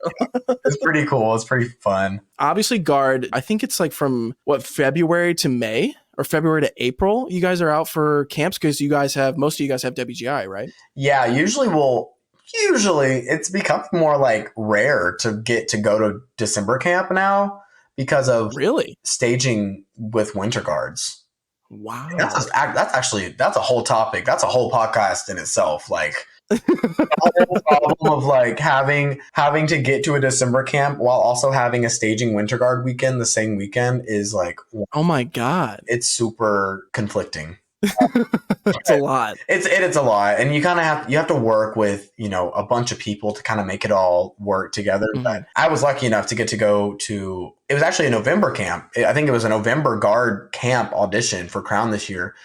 It's pretty cool. It's pretty fun. Obviously, Guard, I think it's like from February to May or February to April. You guys are out for camps because most of you guys have WGI, right? Yeah. Usually it's becoming more like rare to get to go to December camp now, because of staging with winter guards. Wow. That's a whole topic. That's a whole podcast in itself. Like the whole problem of like having to get to a December camp while also having a staging winter guard weekend the same weekend is like, oh my God, it's super conflicting. It's a lot. It's a lot, and you kind of have to work with a bunch of people to kind of make it all work together. Mm-hmm. But I was lucky enough to get to go to. It was actually a November camp. I think it was a November guard camp audition for Crown this year,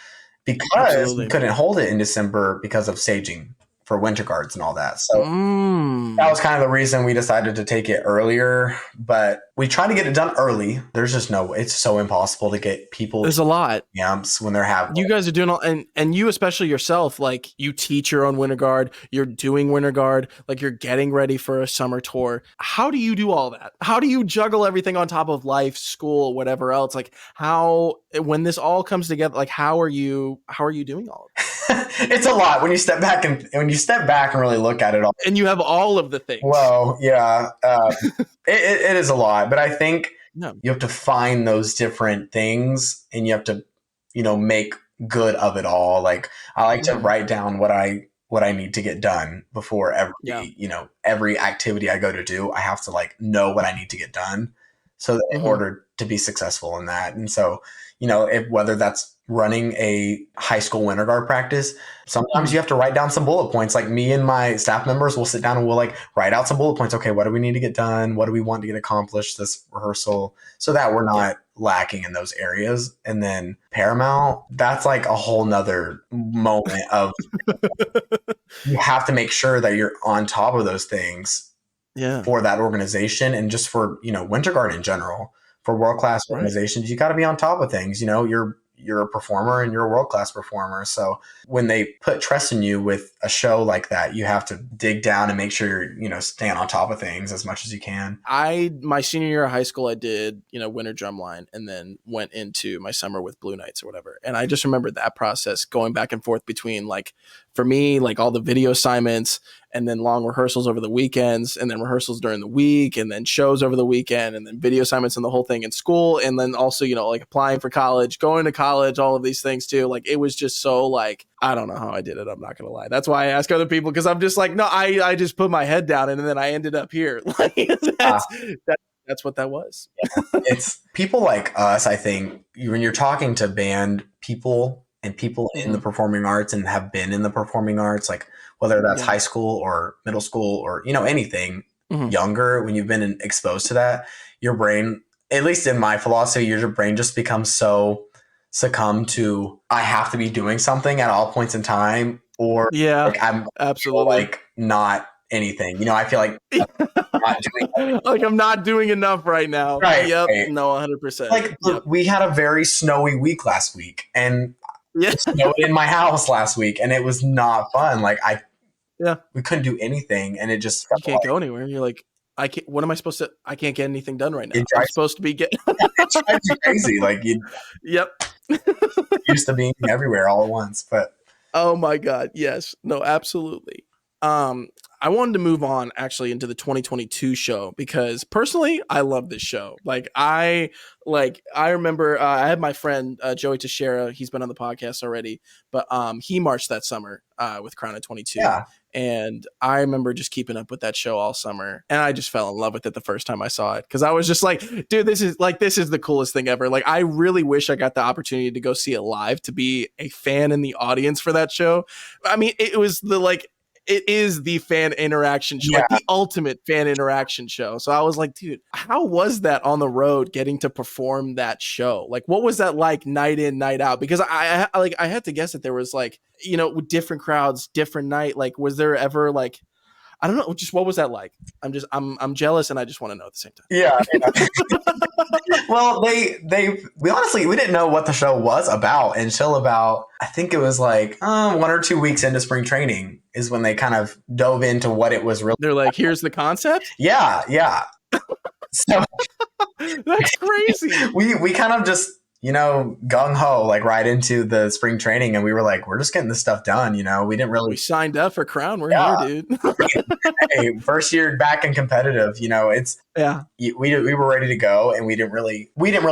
because we couldn't hold it in December because of staging for winter guards and all that. So that was kind of the reason we decided to take it earlier, but we tried to get it done early. There's just it's so impossible to get people. There's a lot camps when they're having. You guys are doing all, and you, especially yourself, like you teach your own winter guard, you're doing winter guard, like you're getting ready for a summer tour. How do you do all that? How do you juggle everything on top of life, school, whatever else? Like when this all comes together, like how are you doing all of it? It's a lot when you step back and really look at it all. And you have all of the things. Well, yeah, it is a lot, but I think you have to find those different things, and you have to, make good of it all. Like I like to write down what I need to get done before every activity I go to do. I have to like know what I need to get done, so that in order to be successful in that. And so, whether that's running a high school winter guard practice, sometimes you have to write down some bullet points. Like me and my staff members will sit down and we'll like write out some bullet points. Okay, what do we need to get done? What do we want to get accomplished this rehearsal, so that we're not lacking in those areas. And then Paramount, that's like a whole nother moment of you have to make sure that you're on top of those things for that organization, and just for, winter guard in general. For world-class organizations, you got to be on top of things. You're a performer and you're a world-class performer. So when they put trust in you with a show like that, you have to dig down and make sure you're, staying on top of things as much as you can. My senior year of high school, I did, winter drumline, and then went into my summer with Blue Knights or whatever. And I just remember that process going back and forth between, like, for me, like all the video assignments, and then long rehearsals over the weekends, and then rehearsals during the week, and then shows over the weekend, and then video assignments and the whole thing in school. And then also, like applying for college, going to college, all of these things too. Like it was just so like, I don't know how I did it. I'm not going to lie. That's why I ask other people, because I'm just like, no, I just put my head down and then I ended up here. Like that's what that was. It's people like us, I think, when you're talking to band people and people in the performing arts and have been in the performing arts, like whether that's high school or middle school or, anything younger, when you've been exposed to that, your brain, at least in my philosophy, your brain just becomes so succumb to, I have to be doing something at all points in time, or like I'm absolutely like not anything. I feel like I'm not doing like I'm not doing enough right now. Right. Yep. Right. No, 100%. Like we had a very snowy week last week, and it snowed in my house last week, and it was not fun. Like we couldn't do anything, and it just you can't go anywhere. You're like, I can't. What am I supposed to? I can't get anything done right now. I'm supposed to be getting. It drives you crazy. Like Yep. used to being everywhere all at once, but oh my God, yes, no, absolutely. I wanted to move on actually into the 2022 show because personally, I love this show. I remember I had my friend Joey Teixeira. He's been on the podcast already, but he marched that summer with Crown at 22. Yeah. And I remember just keeping up with that show all summer, and I just fell in love with it the first time I saw it because I was just like, dude, this is the coolest thing ever. Like, I really wish I got the opportunity to go see it live, to be a fan in the audience for that show. I mean, it is the fan interaction show, like the ultimate fan interaction show. So I was like, dude, how was that on the road getting to perform that show? Like, what was that like night in, night out? Because I had to guess that there was like, you know, with different crowds, different night. Like, was there ever like, I don't know, just what was that like? I'm jealous, and I just want to know at the same time. Yeah. Well, we honestly, we didn't know what the show was about until about, I think it was like 1 or 2 weeks into spring training is when they kind of dove into what it was really. They're like, here's the concept. Yeah. So that's crazy. We kind of just, you know, gung ho, like right into the spring training, and we were like, we're just getting this stuff done. You know, we didn't really. We signed up for Crown. We're here, dude. Hey, first year back and competitive. You know, it's we were ready to go, and we didn't really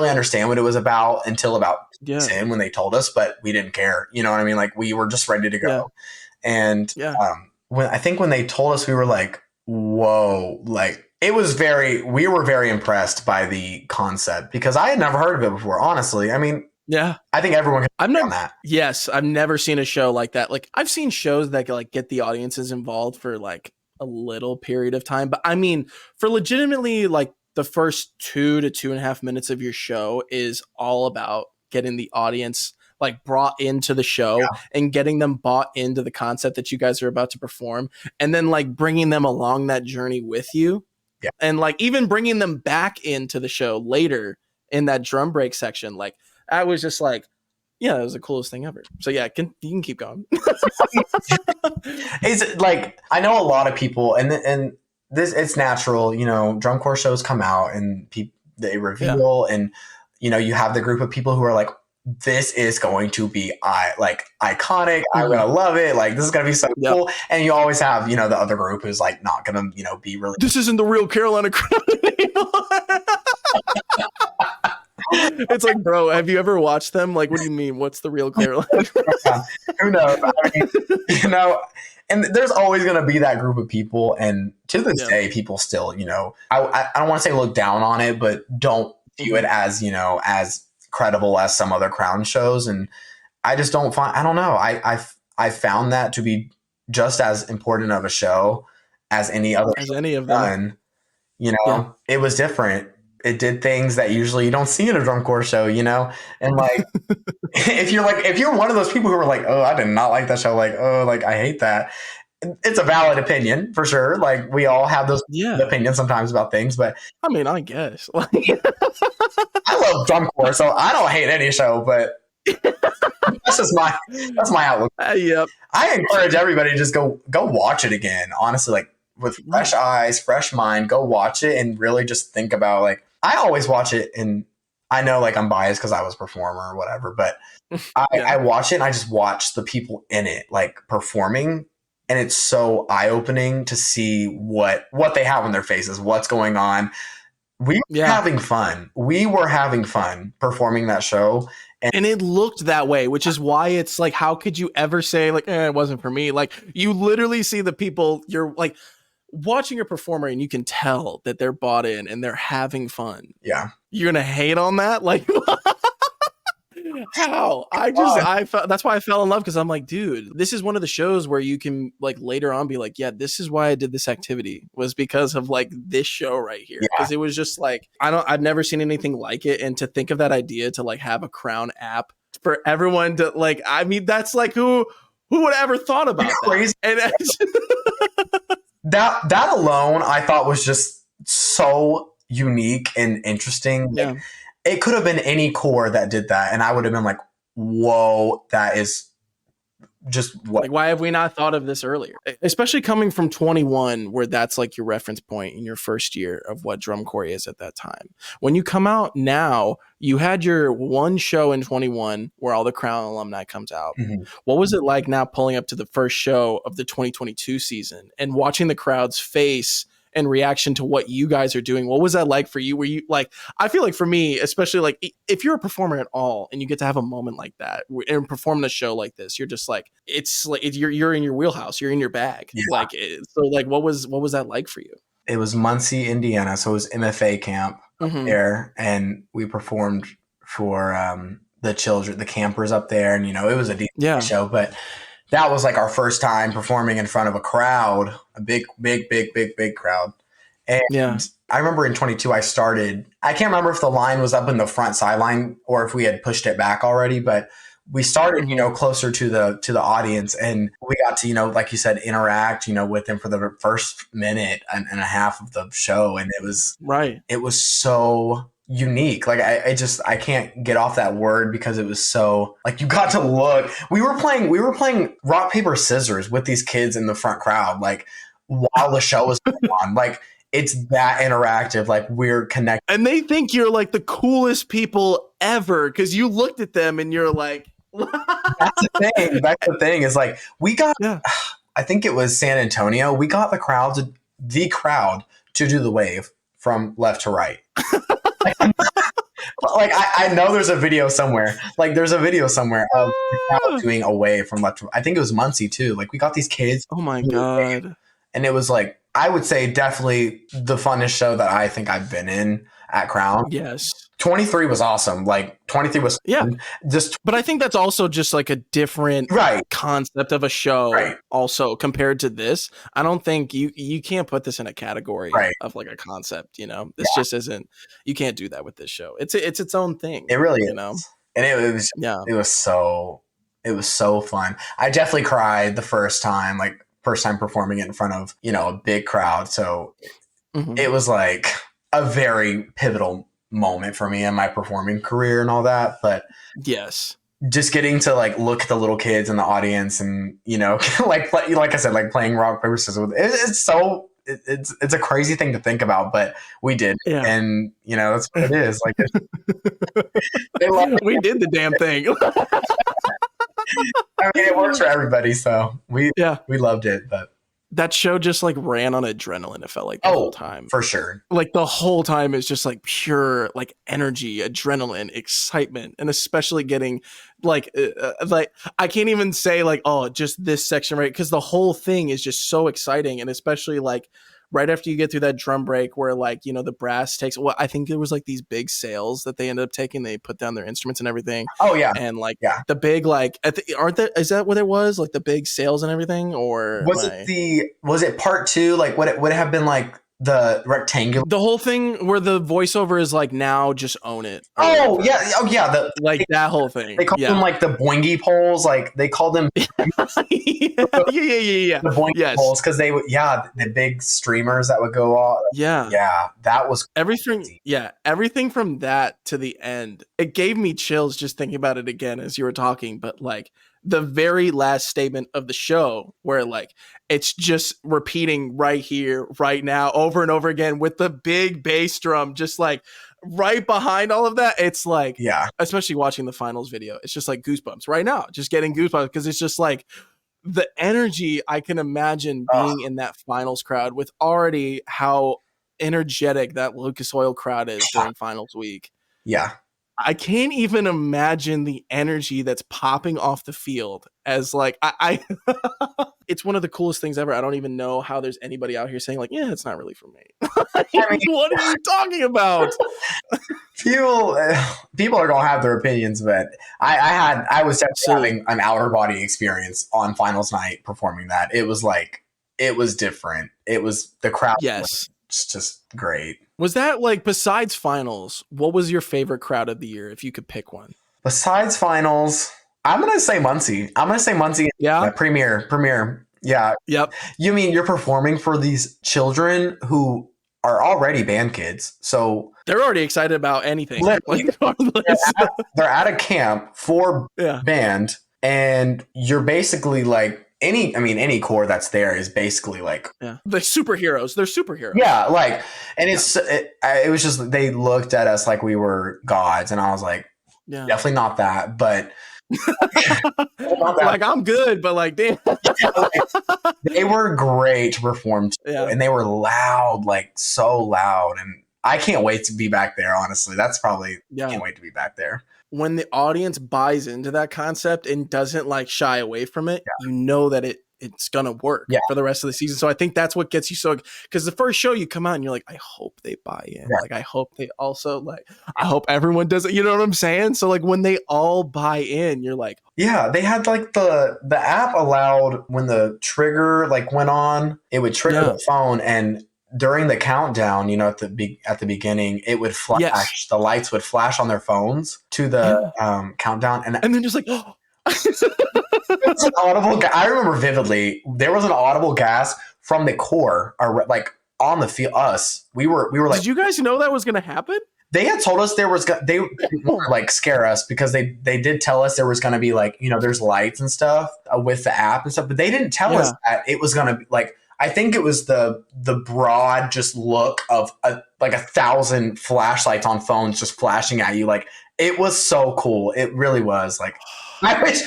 understand what it was about until about 10 when they told us, but we didn't care. You know what I mean? Like, we were just ready to go, and when they told us, we were like, whoa, like. We were very impressed by the concept because I had never heard of it before, honestly. I mean, I think everyone can agree on that. Yes, I've never seen a show like that. Like, I've seen shows that like get the audiences involved for like a little period of time. But I mean, for legitimately like the first 2 to 2.5 minutes of your show is all about getting the audience like brought into the show and getting them bought into the concept that you guys are about to perform, and then like bringing them along that journey with you. Yeah. And like even bringing them back into the show later in that drum break section, like I was just like, yeah, it was the coolest thing ever. So yeah, you can keep going. It's like, I know a lot of people, and this, it's natural, you know, drum corps shows come out and they reveal, and you know, you have the group of people who are like, this is going to be iconic. I'm gonna love it. Like, this is gonna be so cool. And you always have, you know, the other group who's like not gonna, you know, be really. This isn't the real Carolina Crown. It's like, bro, have you ever watched them? Like, what do you mean? What's the real Carolina? Who knows? I mean, you know, and there's always gonna be that group of people, and to this day, people still, you know, I don't want to say look down on it, but don't view it as, you know, as credible as some other Crown shows. And I just don't find, I don't know. I found that to be just as important of a show as any other as any of them. You know, it was different. It did things that usually you don't see in a drum corps show, you know? And like, if you're one of those people who are like, oh, I did not like that show. Like, oh, like I hate that. It's a valid opinion for sure. Like, we all have those opinions sometimes about things, but I mean, I guess I love drum corps, so I don't hate any show, but that's my outlook. Yep. I encourage everybody to just go watch it again. Honestly, like with fresh eyes, fresh mind, go watch it and really just think about, like, I always watch it, and I know like I'm biased because I was a performer or whatever, but I watch it and I just watch the people in it like performing. And it's so eye-opening to see what they have on their faces, what's going on. We were having fun. We were having fun performing that show. And it looked that way, which is why it's like, how could you ever say like, it wasn't for me? Like, you literally see the people, you're like watching a performer and you can tell that they're bought in and they're having fun. Yeah. You're going to hate on that? Like, how? I felt, that's why I fell in love, because I'm like, dude, this is one of the shows where you can like later on be like, yeah, this is why I did this activity, was because of like this show right here. Because it was just like, I've never seen anything like it. And to think of that idea to like have a Crown app for everyone to like, I mean, that's like, who would have ever thought about that? And that alone, I thought was just so unique and interesting. Yeah. Like, it could have been any corps that did that, and I would have been like, whoa, that is just what. Like, why have we not thought of this earlier? Especially coming from 21, where that's like your reference point in your first year of what drum corps is at that time. When you come out now, you had your one show in 21 where all the Crown alumni comes out. Mhm. What was it like now pulling up to the first show of the 2022 season and watching the crowd's face and reaction to what you guys are doing? What was that like for you? Were you like, I feel like for me, especially like if you're a performer at all and you get to have a moment like that and perform a show like this, you're just like, it's like you're in your wheelhouse, you're in your bag. Yeah. Like, so like, what was that like for you? It was Muncie, Indiana. So it was MFA camp up there. And we performed for the children, the campers up there. And, it was a decent show, but that was like our first time performing in front of a crowd, a big crowd. And I remember in 22, I can't remember if the line was up in the front sideline or if we had pushed it back already, but we started, closer to the audience, and we got to, like you said, interact, with them for the first minute and a half of the show. And it was so unique. Like I can't get off that word because it was so like, you got to look. We were playing rock, paper, scissors with these kids in the front crowd, like while the show was going on. Like, it's that interactive. Like, we're connected. And they think you're like the coolest people ever because you looked at them and you're like, That's the thing is like, we got, I think it was San Antonio. We got the crowd to do the wave from left to right. Like I know there's a video somewhere. Like, there's a video somewhere of the crowd doing a wave from left to right. I think it was Muncie too. Like, we got these kids. Oh my God. And it was like, I would say definitely the funnest show that I think I've been in at Crown. Yes. 23 was awesome. Like, 23 was fun. But I think that's also just like a different concept of a show also compared to this. I don't think you can't put this in a category of like a concept, This just isn't, you can't do that with this show. It's its own thing. It really is. And it was so fun. I definitely cried the first time performing it in front of, a big crowd. So it was like a very pivotal moment for me in my performing career and all that. But yes, just getting to like look at the little kids in the audience and, like I said, like playing rock, paper, scissors. It's a crazy thing to think about, but we did. Yeah. And, that's what it is. Like, we did the damn thing. I mean, it works for everybody, so we loved it. But that show just like ran on adrenaline. It felt like the whole time, for sure. Like the whole time is just like pure like energy, adrenaline, excitement, and especially getting like I can't even say like, oh, just this section, right? Because the whole thing is just so exciting, and especially like right after you get through that drum break where like, the brass takes, I think there was like these big sails that they ended up taking. They put down their instruments and everything. Oh yeah. And like the big, like, is that what it was? Like the big sails and everything? Or was it part two? Like would it have been like the rectangular? The whole thing where the voiceover is like, now just own it. Oh yeah. Oh yeah. That whole thing. They called them like the boingy poles. Like they called them. yeah. The boingy poles. Cause the big streamers that would go off. Yeah. Yeah. That was everything. Crazy. Yeah. Everything from that to the end, it gave me chills just thinking about it again as you were talking, but like the very last statement of the show where like it's just repeating right here, right now, over and over again with the big bass drum, just like right behind all of that. It's like, especially watching the finals video, it's just like goosebumps right now, just getting goosebumps because it's just like the energy I can imagine being in that finals crowd with already how energetic that Lucas Oil crowd is during finals week. Yeah. I can't even imagine the energy that's popping off the field as like, I it's one of the coolest things ever. I don't even know how there's anybody out here saying like, yeah, it's not really for me. I mean, what are you talking about? People are going to have their opinions, but I was definitely having an outer body experience on finals night performing that. It was like, it was different. It was the crowd. Yes. Was just great. Was that like, besides finals, what was your favorite crowd of the year if you could pick one? Besides finals, I'm going to say Muncie. Yeah. Premiere. Yeah. Yep. You mean you're performing for these children who are already band kids. So they're already excited about anything. Like, they're at a camp for band. and you're basically like any corps that's there is basically like they're superheroes. They're superheroes. Yeah, like, and it was just they looked at us like we were gods, and I was like, definitely not that, but like I'm good, but like damn, they were great to perform to, and they were loud, like so loud, and I can't wait to be back there. Honestly, that's probably can't wait to be back there. When the audience buys into that concept and doesn't like shy away from it, you know that it's gonna work for the rest of the season. So I think that's what gets you so, because the first show you come out and you're like, I hope they buy in. Like I hope they also like, I hope everyone does it. You know what I'm saying? So like when they all buy in, you're like, they had like the app allowed when the trigger like went on, it would trigger the phone, and during the countdown, you know, at the beginning, it would flash. The lights would flash on their phones to the countdown, and then just like, oh. It's an audible. I remember vividly. There was an audible gas from the core, or like on the field. We were like. Did you guys know that was going to happen? They had told us they didn't like scare us, because they did tell us there was going to be like, you know, there's lights and stuff with the app and stuff, but they didn't tell us that it was going to be like. I think it was the broad just look of like 1,000 flashlights on phones just flashing at you. Like, it was so cool. It really was. Like, I wish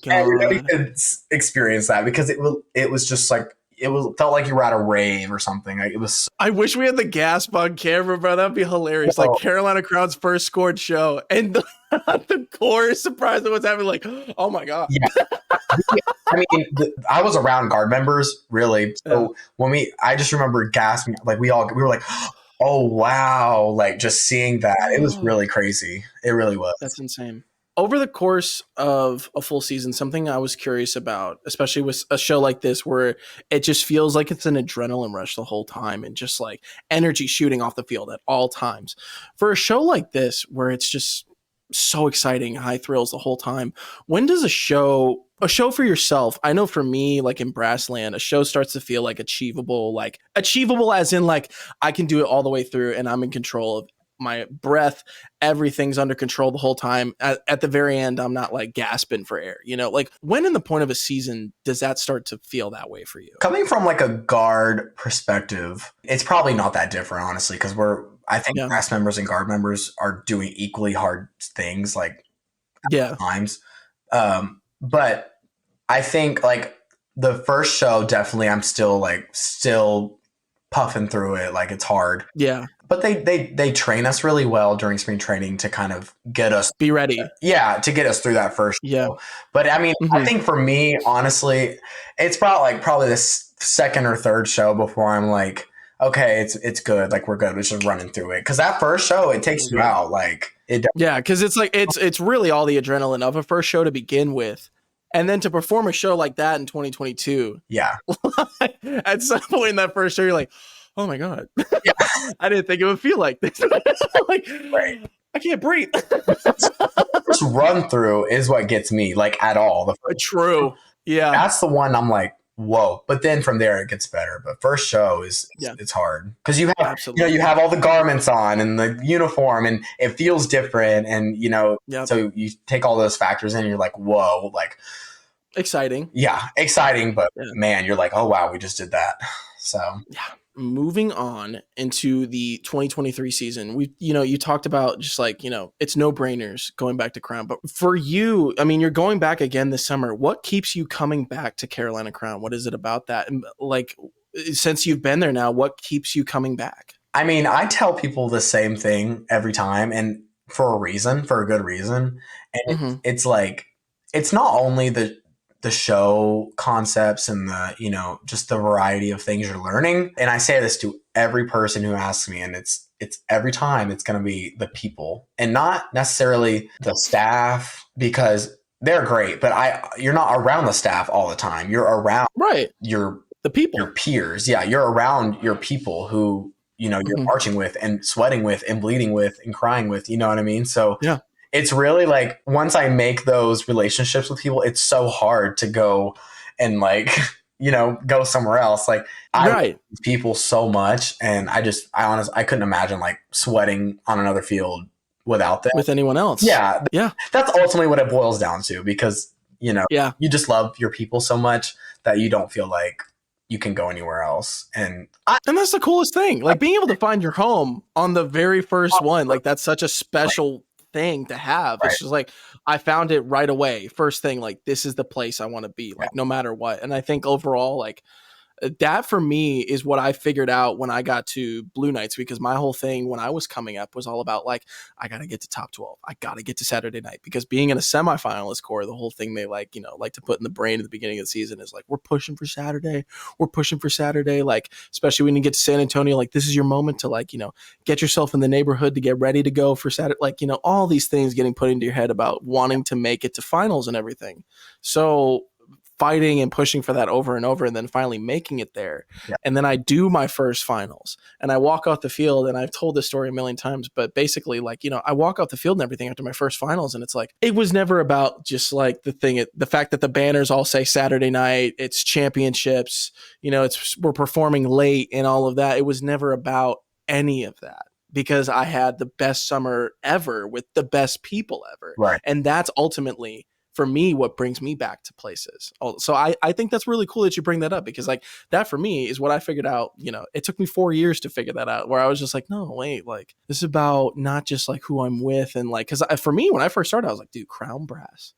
everybody could experience that, because it was just like, felt like you were at a rave or something. Like, it was. I wish we had the gasp on camera, bro. That'd be hilarious. Like Carolina Crown's first scored show, and the core is surprised at what's happening. Like, oh my god. Yeah. I mean, I was around guard members, really. So I just remember gasping. Like we were like, oh wow, like just seeing that, it was really crazy. It really was. That's insane. Over the course of a full season, something I was curious about, especially with a show like this, where it just feels like it's an adrenaline rush the whole time and just like energy shooting off the field at all times. For a show like this, where it's just so exciting, high thrills the whole time, when does a show for yourself, I know for me, like in Brassland, a show starts to feel like achievable as in like I can do it all the way through and I'm in control of my breath, everything's under control the whole time. At the very end, I'm not like gasping for air, you know, like when in the point of a season does that start to feel that way for you? Coming from like a guard perspective, it's probably not that different, honestly, because I think brass members and guard members are doing equally hard things, like times. But I think like the first show, definitely I'm still puffing through it. Like, it's hard. Yeah. But they train us really well during spring training to kind of get us be ready. Yeah, to get us through that first show. But I mean, I think for me, honestly, it's probably this second or third show before I'm like, okay, it's good. Like, we're good. We're just running through it. Because that first show, it takes you out. Like, it. Yeah, because it's like it's really all the adrenaline of a first show to begin with. And then to perform a show like that in 2022. Yeah. At some point in that first show, you're like, oh my God. Yeah. I didn't think it would feel like this. Like, I can't breathe. First run through is what gets me, like, at all. True. Yeah. That's the one I'm like, whoa. But then from there it gets better. But first show it's hard. Because you have you have all the garments on and the uniform, and it feels different, and so you take all those factors in and you're like, whoa, like, exciting. Yeah, exciting, but man, you're like, oh wow, we just did that. So moving on into the 2023 season, you talked about just like, it's no brainers going back to Crown, but for you, I mean, you're going back again this summer. What keeps you coming back to Carolina Crown? What is it about that? And like, since you've been there now, what keeps you coming back? I mean, I tell people the same thing every time, and for a good reason. And it's like, it's not only the show concepts and the, just the variety of things you're learning. And I say this to every person who asks me, and it's every time it's going to be the people and not necessarily the staff, because they're great, but you're not around the staff all the time. You're around the people, your peers. Yeah. You're around your people who, you're marching with and sweating with and bleeding with and crying with, you know what I mean? So yeah. It's really like, once I make those relationships with people, it's so hard to go and like, go somewhere else. Like, I like people so much, and I honestly, I couldn't imagine like sweating on another field without them. With anyone else. Yeah. Yeah. That's ultimately what it boils down to, because you know, Yeah. you just love your people so much that you don't feel like you can go anywhere else. And that's the coolest thing. Like being able to find your home on the very first one, like that's such a special thing to have. Right. It's just like I found it right away. First thing, like this is the place I want to be, like no matter what. And I think overall, like that for me is what I figured out when I got to Blue Knights, because my whole thing when I was coming up was all about like, I got to get to top 12. I got to get to Saturday night, because being in a semifinalist core, the whole thing they like, you know, like to put in the brain at the beginning of the season is like, we're pushing for Saturday. We're pushing for Saturday. Like, especially when you get to San Antonio, like this is your moment to like, you know, get yourself in the neighborhood to get ready to go for Saturday. Like, you know, all these things getting put into your head about wanting to make it to finals and everything. So fighting and pushing for that over and over, and then finally making it there. Yeah. And then I do my first finals and I walk off the field, and I've told this story a million times, but basically like, you know, I walk off the field and everything after my first finals, and it's like, it was never about just like the fact that the banners all say Saturday night, it's championships, you know, we're performing late and all of that. It was never about any of that, because I had the best summer ever with the best people ever. Right. And that's ultimately for me what brings me back to places. So I think that's really cool that you bring that up, because like that for me is what I figured out. You know, it took me 4 years to figure that out, where I was just like, no, wait, like this is about not just like who I'm with, and like, because for me when I first started, I was like, dude, Crown Brass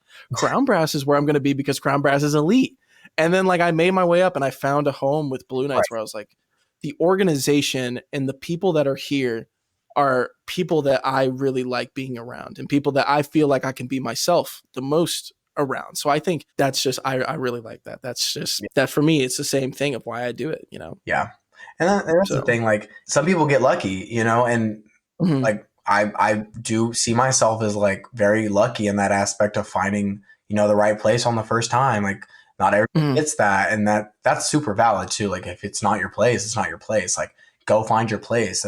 is where I'm going to be, because Crown Brass is elite. And then like I made my way up and I found a home with Blue Knights, where I was like, the organization and the people that are here are people that I really like being around, and people that I feel like I can be myself the most around. So I think that's just, I really like that. That's just, that for me, it's the same thing of why I do it, you know? Yeah. And that's the thing, like some people get lucky, you know, and like I do see myself as like very lucky in that aspect of finding, you know, the right place on the first time. Like not everyone gets that. And that's super valid too. Like if it's not your place, it's not your place. Like go find your place.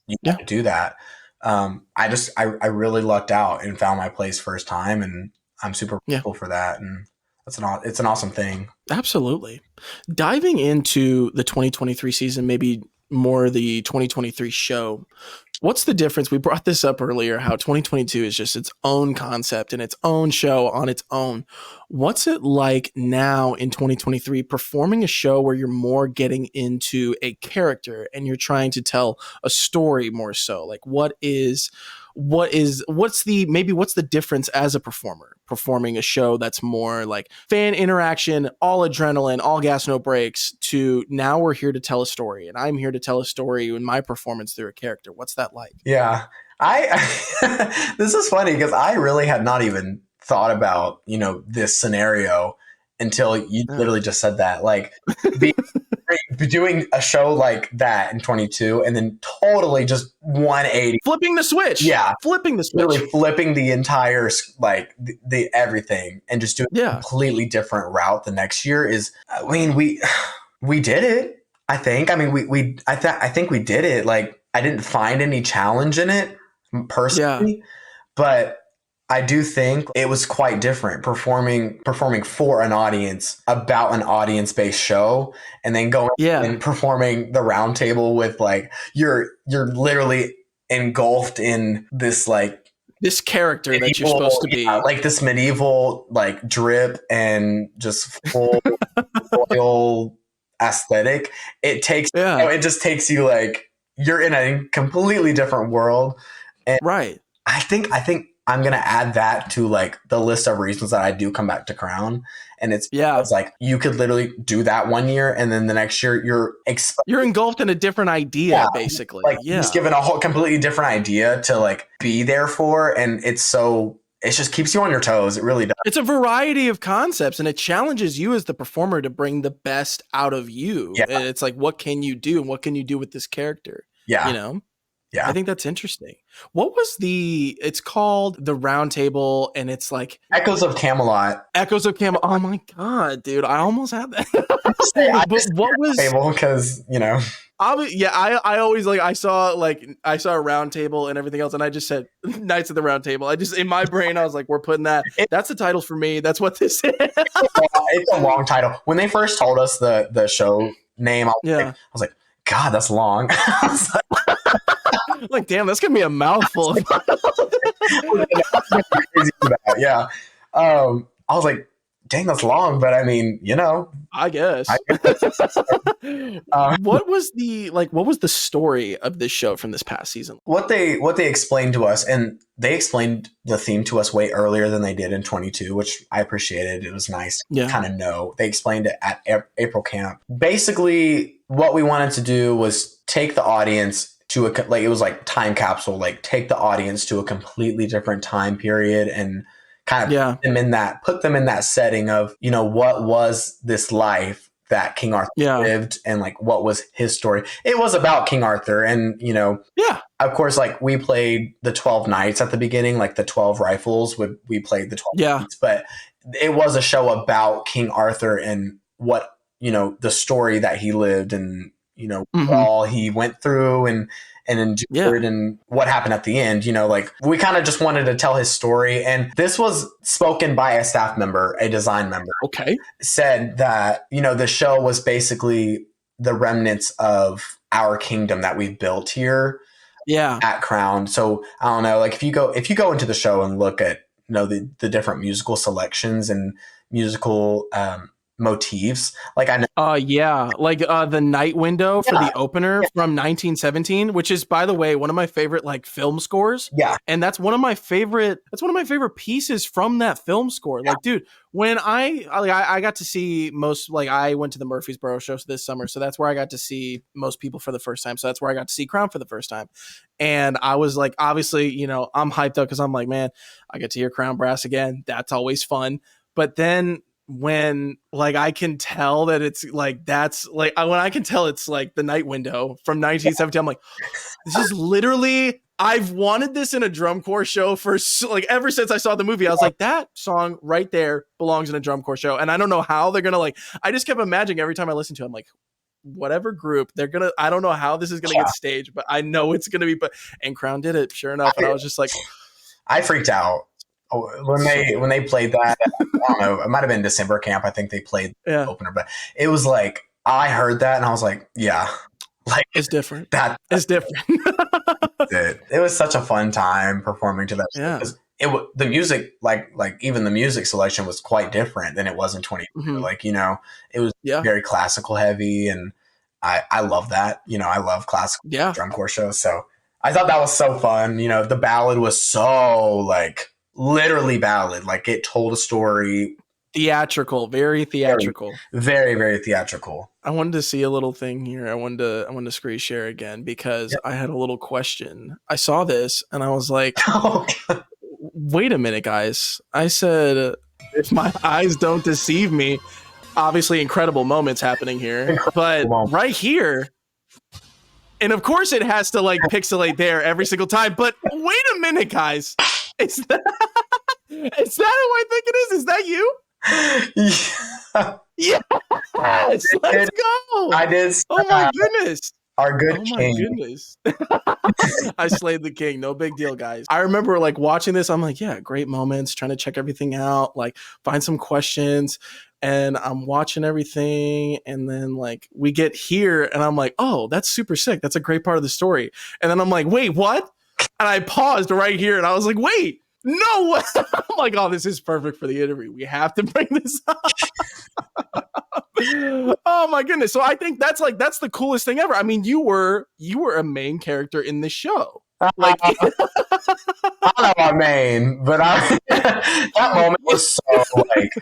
You have to do that. I really lucked out and found my place first time, and I'm super grateful for that. And it's an awesome thing. Absolutely. Diving into the 2023 season, maybe more the 2023 show, what's the difference? We brought this up earlier, how 2022 is just its own concept and its own show on its own. What's it like now in 2023 performing a show where you're more getting into a character and you're trying to tell a story more so? Like what's the difference as a performer performing a show that's more like fan interaction, all adrenaline, all gas, no breaks, to now we're here to tell a story and I'm here to tell a story in my performance through a character? What's that like? Yeah, this is funny because I really had not even thought about, you know, this scenario until you literally just said that. Like doing a show like that in 22 and then totally just 180. Flipping the switch. Yeah. Flipping the switch. Really flipping the entire, like the everything, and just doing a completely different route the next year is, I mean, we did it. I think, I mean, I think we did it. Like I didn't find any challenge in it personally, but I do think it was quite different performing for an audience about an audience-based show, and then going and performing the round table with like you're literally engulfed in this like this character medieval, that you're supposed to be, like this medieval like drip and just full royal aesthetic. It takes you know, it just takes you like you're in a completely different world. And I think I'm going to add that to like the list of reasons that I do come back to Crown. And it's like you could literally do that one year and then the next year you're engulfed in a different idea, basically. Like just given a whole completely different idea to like be there for. And it just keeps you on your toes. It really does. It's a variety of concepts and it challenges you as the performer to bring the best out of you. Yeah. And it's like, what can you do? And what can you do with this character? Yeah. You know? Yeah. I think that's interesting. What was it's called the Round Table, and it's like Echoes of Camelot. Echoes of Camelot. Oh my God, dude. I almost had that. But what was table? Because, you know. I always like I saw a Round Table and everything else, and I just said Knights of the Round Table. I just in my brain I was like, we're putting that's the title for me. That's what this is. It's a long title. When they first told us the show name, I was like, God, that's long. Like, damn, that's gonna be a mouthful. Yeah. I was like, dang, that's long, but I mean, I guess. Uh, What was the story of this show from this past season? what they explained to us, and they explained the theme to us way earlier than they did in 22, which I appreciated. It was nice to kind of know. They explained it at April camp. Basically, what we wanted to do was take the audience to it was like time capsule, like take the audience to a completely different time period and kind of put them in that setting of, what was this life that King Arthur lived, and like what was his story. It was about King Arthur, and of course, like we played the 12 knights at the beginning, like the 12 rifles we played the 12 knights, but it was a show about King Arthur and what, the story that he lived, and all he went through and endured, and what happened at the end. Like we kind of just wanted to tell his story. And this was spoken by a staff member, a design member. Okay. Said that, the show was basically the remnants of our kingdom that we've built here at Crown. So I don't know, like if you go into the show and look at, the different musical selections and musical motifs, like I know the night window for the opener from 1917, which is, by the way, one of my favorite like film scores, and that's one of my favorite pieces from that film score. Like, dude, when I got to see most, like I went to the Murfreesboro show this summer, so that's where I got to see most people for the first time, so that's where I got to see Crown for the first time. And I was like, obviously, I'm hyped up because I'm like, man, I get to hear Crown brass again, that's always fun. But then when like I can tell that it's like when I can tell it's like the night window from 1917, I'm like, this is literally, I've wanted this in a drum corps show for like ever since I saw the movie. I was like, that song right there belongs in a drum corps show. And I don't know how they're gonna I just kept imagining every time I listen to it, I'm like, whatever group I don't know how this is gonna get staged, but I know it's gonna be. And Crown did it, sure enough. And I was just like, I freaked out when they played that. I don't know, it might have been December camp. I think they played the opener, but it was like, I heard that and I was like, like it's different. It's different. It was such a fun time performing to that. The music, like even the music selection was quite different than it was in 22. Like, it was very classical heavy, and I love that. I love classical drum corps shows. So I thought that was so fun. The ballad was so like literally ballad, like it told a story. Theatrical, very theatrical. Very, very theatrical. I wanted to see a little thing here. I wanted to screen share again because I had a little question. I saw this and I was like, wait a minute, guys. I said, if my eyes don't deceive me, obviously incredible moments happening here, but right here, and of course it has to like pixelate there every single time, but wait a minute, guys. Is that who I think it is? Is that you? Yes, let's go. I did. Oh my goodness. Our good king. My goodness. I slayed the king. No big deal, guys. I remember like watching this. I'm like, yeah, great moments, trying to check everything out, like find some questions. And I'm watching everything. And then like we get here and I'm like, oh, that's super sick. That's a great part of the story. And then I'm like, wait, what? And I paused right here and I was like, wait, no way. I'm like, oh, this is perfect for the interview. We have to bring this up. Oh my goodness. So I think that's the coolest thing ever. I mean, you were a main character in the show. Like I don't know about main, but that moment was so like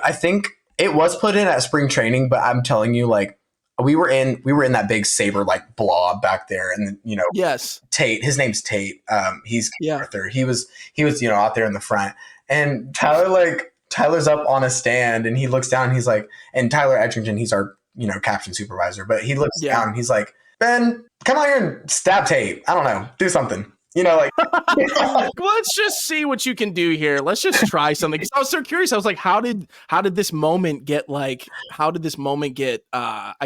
I think it was put in at spring training, but I'm telling you, like we were in that big saber like blob back there, and yes, Tate, his name's Tate. He's Arthur. He was out there in the front, and Tyler's up on a stand and he looks down and he's like, and Tyler Edgington, he's our caption supervisor, but he looks down and he's like, Ben, come out here and stab Tate. I don't know, do something. Like let's just see what you can do here. Let's just try something. I was so curious. I was like, how did this moment get I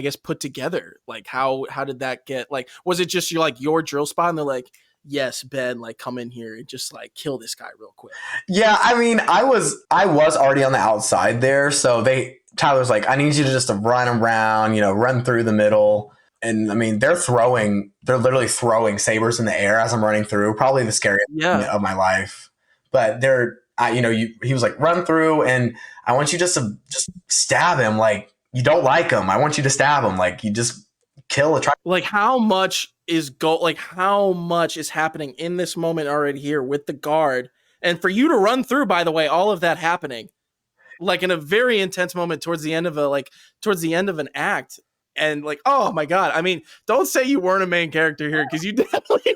guess put together? Like how did that get, like, was it just your drill spot and they're like, yes, Ben, like come in here and just like kill this guy real quick? Yeah, I mean, I was already on the outside there, so Tyler's like, I need you to just run around, run through the middle. And I mean, they're literally throwing sabers in the air as I'm running through. Probably the scariest thing of my life. But they're he was like, run through, and I want you just to just stab him. Like, you don't like him. I want you to stab him. Like, you just kill a try. Like how much is happening in this moment already here with the guard, and for you to run through, by the way, all of that happening like in a very intense moment towards the end of an act. And like, oh my God. I mean, don't say you weren't a main character here, because you definitely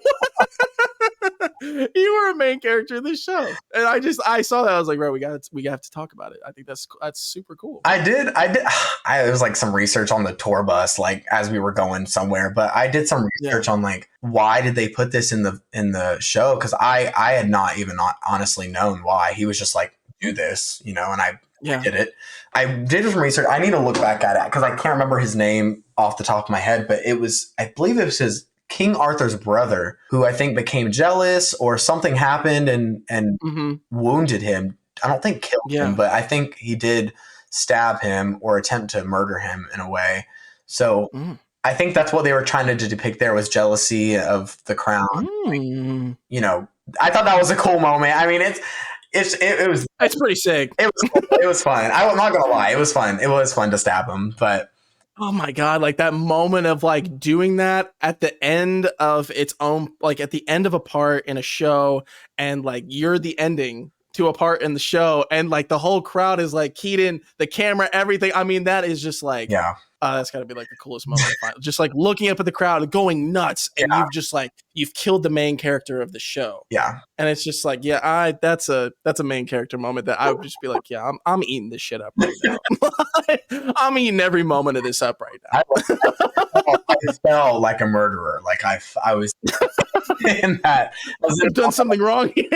you were a main character in this show. And I saw that. I was like, right, we have to talk about it. I think that's super cool. I did. It was like some research on the tour bus, like as we were going somewhere, but I did some research on like, why did they put this in the show? Cause I had not even honestly known why. He was just like, do this, and I did it. I did some research. I need to look back at it because I can't remember his name off the top of my head, but I believe it was his King Arthur's brother, who I think became jealous or something happened and wounded him. I don't think killed him, but I think he did stab him or attempt to murder him in a way. So I think that's what they were trying to depict there, was jealousy of the crown. I thought that was a cool moment. I mean, it's pretty sick. It was fun. I'm not gonna lie, it was fun. It was fun to stab him, but oh my God, like that moment of like doing that at the end of its own, like at the end of a part in a show, and like you're the ending to a part in the show, and like the whole crowd is like keyed in, the camera, everything. I mean, that is just like, that's gotta be like the coolest moment. Just like looking up at the crowd going nuts, and you've killed the main character of the show. And it's just like, that's a main character moment that I would just be like, I'm eating this shit up right now. I'm eating every moment of this up right now. I felt like a murderer. Like I was in that. I've done something wrong here.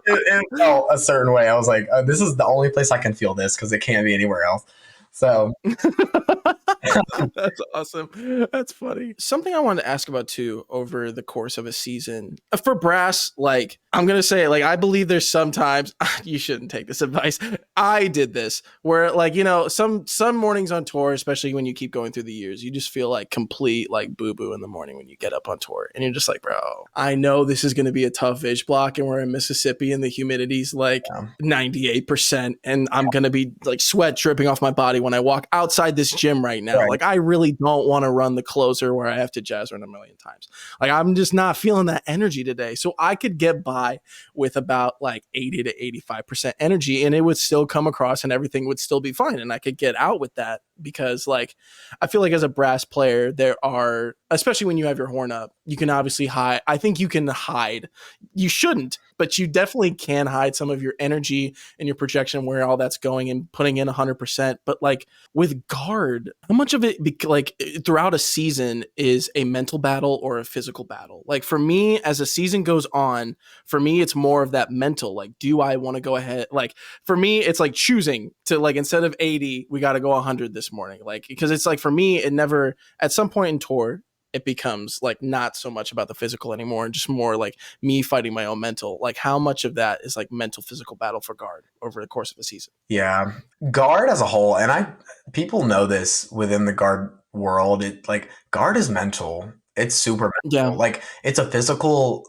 It felt a certain way. I was like, this is the only place I can feel this, because it can't be anywhere else. So that's awesome. That's funny. Something I wanted to ask about too, over the course of a season for brass, like I'm going to say, like, I believe there's sometimes you shouldn't take this advice. I did this where like, some mornings on tour, especially when you keep going through the years, you just feel like complete like boo-boo in the morning when you get up on tour, and you're just like, bro, I know this is going to be a tough vig block, and we're in Mississippi and the humidity's like 98%, and I'm going to be like sweat dripping off my body when I walk outside this gym right now. Like, I really don't want to run the closer where I have to jazz run a million times. Like, I'm just not feeling that energy today. So I could get by with about like 80 to 85% energy, and it would still come across and everything would still be fine. And I could get out with that, because like, I feel like as a brass player, there are, especially when you have your horn up, you can obviously hide. I think you can hide. You shouldn't, but you definitely can hide some of your energy and your projection, where all that's going, and putting in 100%. But like with guard, how much of it like throughout a season is a mental battle or a physical battle? Like for me, as a season goes on, for me, it's more of that mental, like, do I want to go ahead? Like for me, it's like choosing to, like, instead of 80, we got to go 100 this morning. Like, because it's like, for me, it never, at some point in tour, it becomes like not so much about the physical anymore, and just more like me fighting my own mental. Like, how much of that is like mental physical battle for guard over the course of a season? Yeah, guard as a whole, and people know this within the guard world. It like guard is mental. It's super mental. Yeah. Like, it's a physical,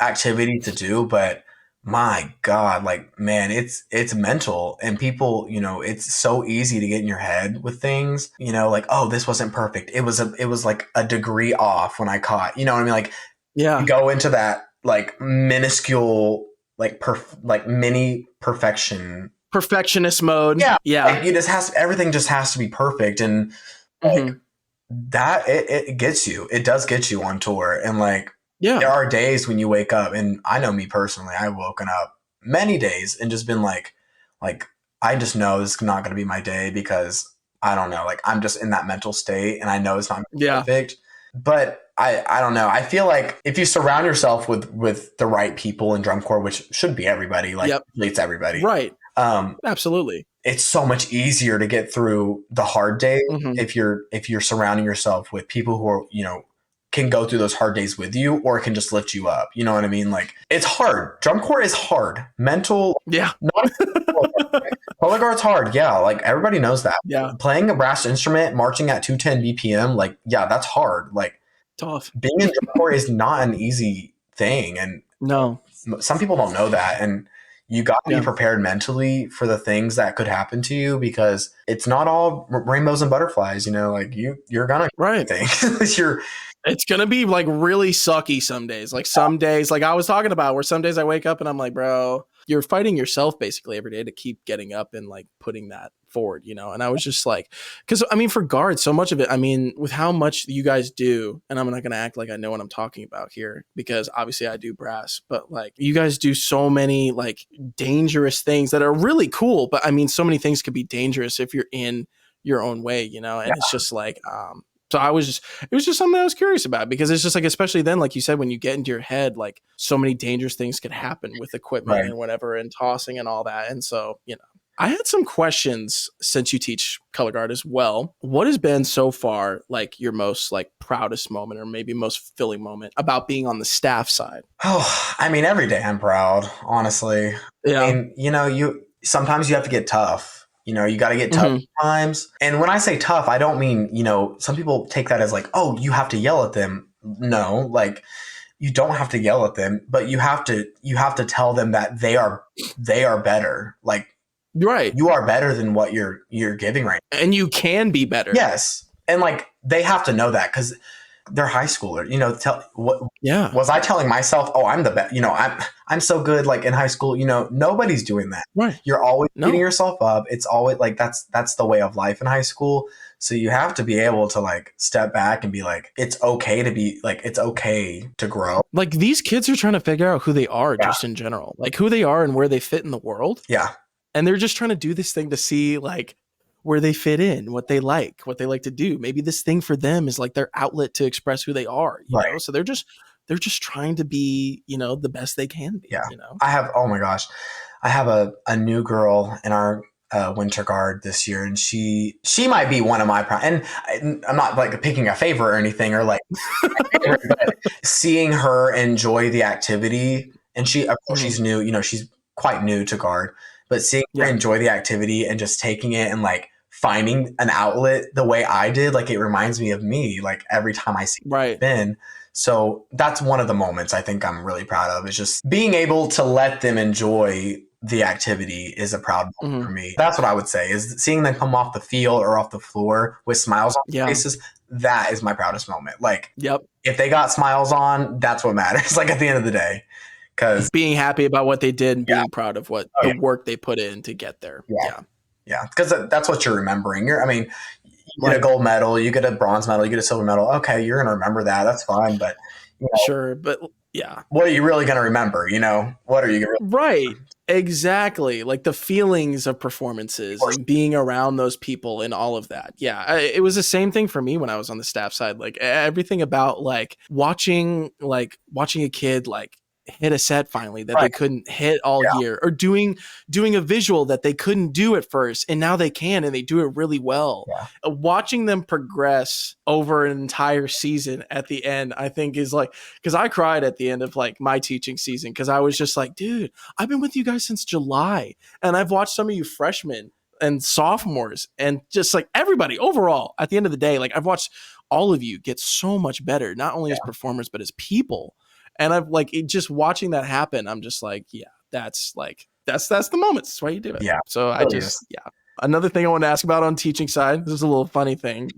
activity to do, but my God, like, man, it's mental, and people, it's so easy to get in your head with things, like, oh, this wasn't perfect. It was like a degree off when I caught, you know what I mean? Like, you go into that like minuscule, like mini perfectionist mode. Yeah. Like, everything just has to be perfect. And like that, it gets you, it does get you on tour. And like, there are days when you wake up, and I know me personally, I've woken up many days and just been like, I just know this is not going to be my day, because I don't know, like, I'm just in that mental state, and I know it's not perfect. But I don't know. I feel like if you surround yourself with the right people in drum corps, which should be everybody, like it's everybody, right? Absolutely. It's so much easier to get through the hard days if you're surrounding yourself with people who are, can go through those hard days with you, or it can just lift you up. You know what I mean? Like, it's hard. Drum corps is hard. Mental. Yeah. Color guard's hard. Yeah. Like, everybody knows that. Yeah. Playing a brass instrument, marching at 210 BPM, like, yeah, that's hard. Like, tough. Being in drum corps is not an easy thing. And no, some people don't know that. And you got to be prepared mentally for the things that could happen to you, because it's not all rainbows and butterflies, like you're gonna things. It's gonna be like really sucky some days. Like some days, like I was talking about, where some days I wake up and I'm like, bro, you're fighting yourself basically every day to keep getting up and like putting that forward, And I was just like, because I mean, for guards, so much of it, I mean, with how much you guys do, and I'm not gonna act like I know what I'm talking about here, because obviously I do brass, but like you guys do so many like dangerous things that are really cool. But I mean, so many things could be dangerous if you're in your own way, and it's just like, so it was just something I was curious about, because it's just like, especially then, like you said, when you get into your head, like so many dangerous things could happen with equipment and whatever, and tossing and all that. And so, I had some questions, since you teach color guard as well. What has been so far like your most like proudest moment, or maybe most fulfilling moment about being on the staff side? Oh, I mean, every day I'm proud, honestly. Yeah. I mean, you sometimes you have to get tough. You got to get tough times. And when I say tough, I don't mean, some people take that as like, oh, you have to yell at them. No, like you don't have to yell at them, but you have to tell them that they are better. Like, you are better than what you're giving right now. And you can be better. Yes. And like, they have to know that, because they're high schooler, was I telling myself, oh, I'm the best, I'm so good, like in high school, nobody's doing that. Right. You're always beating yourself up. It's always like, that's the way of life in high school. So you have to be able to like step back and be like, it's okay to be like, it's okay to grow. Like these kids are trying to figure out who they are just in general, like who they are and where they fit in the world. Yeah. And they're just trying to do this thing to see like where they fit in, what they like to do. Maybe this thing for them is like their outlet to express who they are, you know? So they're just trying to be, the best they can be, I have, oh my gosh, I have a new girl in our winter guard this year, and she might be one of my and I'm not like picking a favor or anything, or like, but seeing her enjoy the activity, and she, of course, she's new, she's quite new to guard, but seeing her enjoy the activity and just taking it and like finding an outlet the way I did, like it reminds me of me, like every time I see Ben. So that's one of the moments I think I'm really proud of, is just being able to let them enjoy the activity is a proud moment for me. That's what I would say, is seeing them come off the field or off the floor with smiles on their faces. That is my proudest moment. Like, if they got smiles on, that's what matters. Like at the end of the day, because being happy about what they did and being proud of what the work they put in to get there. Yeah. Because that's what you're remembering. You get a gold medal, you get a bronze medal, you get a silver medal. Okay, you're going to remember that. That's fine. But sure. But what are you really going to remember? What are you right? Exactly. Like the feelings of performances and being around those people and all of that. Yeah. It was the same thing for me when I was on the staff side. Like everything about like watching a kid like hit a set finally that they couldn't hit all year, or doing a visual that they couldn't do at first, and now they can, and they do it really well. Watching them progress over an entire season at the end, I think is like, because I cried at the end of like my teaching season, because I was just like, dude, I've been with you guys since July, and I've watched some of you freshmen and sophomores and just like everybody overall at the end of the day, like I've watched all of you get so much better, not only as performers but as people. And I've like just watching that happen. I'm just like, that's the moment. That's why you do it. Yeah. So I just, Another thing I want to ask about on teaching side, this is a little funny thing.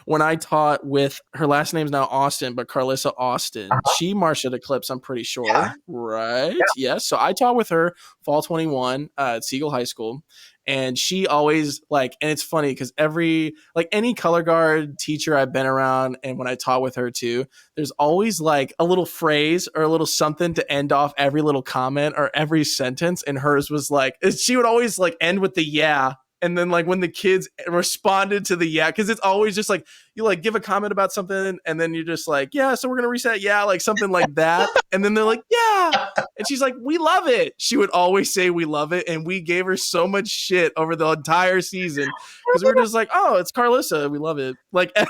When I taught with, her last name is now Austin, but Carlissa Austin, she marched at Eclipse, I'm pretty sure. Right? Yes. So I taught with her fall 21 at Siegel High School. And she always like, and it's funny because any color guard teacher I've been around, and when I taught with her too, there's always like a little phrase or a little something to end off every little comment or every sentence. And hers was like, she would always like end with the yeah. And then like when the kids responded to the yeah, because it's always just like, you like give a comment about something and then you're just like, yeah, so we're going to reset. Yeah. Like something like that. And then they're like, yeah. And she's like, we love it. She would always say, we love it. And we gave her so much shit over the entire season because we were just like, oh, it's Carlissa. We love it. Like every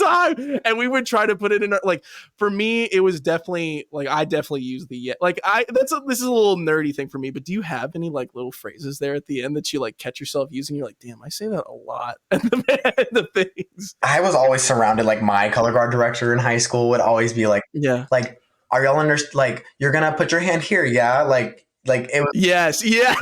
time. And we would try to put it in our, like, for me, it was definitely like, I definitely use the yeah. Like this is a little nerdy thing for me, but do you have any like little phrases there at the end that you like catch yourself using? You're like, damn, I say that a lot. And the things. I was always surrounded, like my color guard director in high school would always be like, are y'all like, you're going to put your hand here. Yeah. Like it was. Yes. Yeah.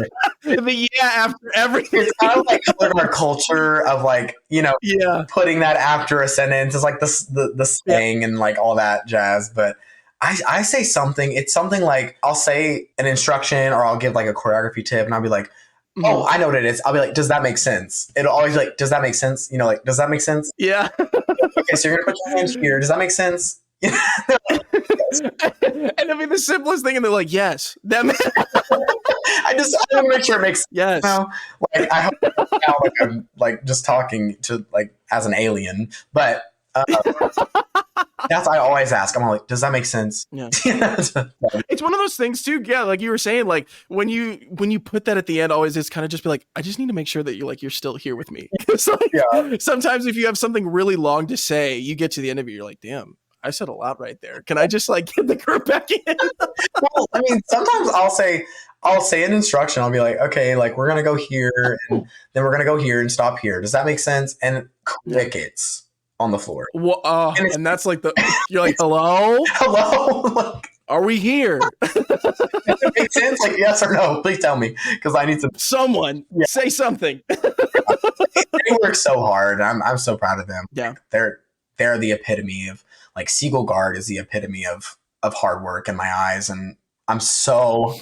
The yeah after everything. It's kind of like colored our culture of like, Yeah. putting that after a sentence is like the saying and like all that jazz. But I say something, it's something like, I'll say an instruction or I'll give like a choreography tip and I'll be like, oh, I know what it is. I'll be like, does that make sense? It'll always be like, does that make sense? Like, does that make sense? Yeah. Okay, so you're gonna put your hands here. Does that make sense? And I mean the simplest thing, and they're like, yes. That I want to make sure it makes sense. Yes. Like I hope now, like I'm like just talking to like as an alien, but that's I always ask. I'm like, does that make sense? Yeah. It's one of those things too. Yeah, like you were saying, like when you put that at the end, always it's kind of just be like, I just need to make sure that you're still here with me. Like, sometimes if you have something really long to say, you get to the end of it, you're like, damn, I said a lot right there. Can I just like get the group back in? Well, I mean, sometimes I'll say an instruction. I'll be like, okay, like we're gonna go here, and then we're gonna go here and stop here. Does that make sense? And crickets on the floor. Well, and that's like you're like, hello, like, are we here? Does it make sense? Like yes or no? Please tell me because I need to. Someone say something. They work so hard. I'm so proud of them. Yeah, they're the epitome of like Siegel Guard is the epitome of hard work in my eyes, and I'm so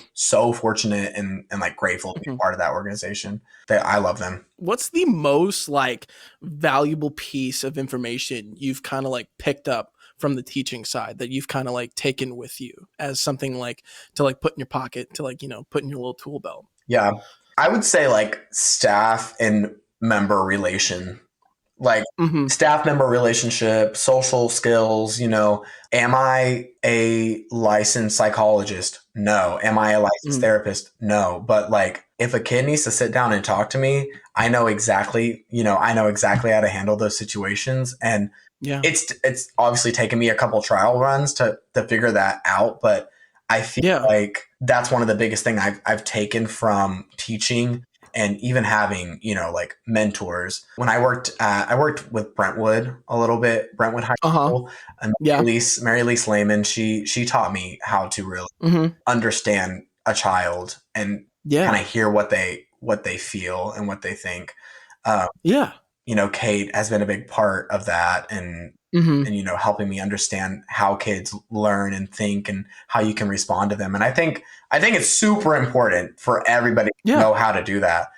fortunate and like grateful to be part of that organization. I love them. What's the most like valuable piece of information you've kind of like picked up from the teaching side that you've kind of like taken with you as something like to like put in your pocket to like, put in your little tool belt? Yeah. I would say like staff and member relation, like staff member relationship, social skills, am I a licensed psychologist? No. Am I a licensed therapist? No. But like if a kid needs to sit down and talk to me, I know exactly how to handle those situations. And it's obviously taken me a couple trial runs to figure that out. But I feel like that's one of the biggest things I've taken from teaching and even having, like mentors. When I worked with Brentwood a little bit, Brentwood High School, and Mary Lise Lehman, she taught me how to really understand a child and kind of hear what they feel and what they think. Kate has been a big part of that and helping me understand how kids learn and think and how you can respond to them. And I think it's super important for everybody to know how to do that.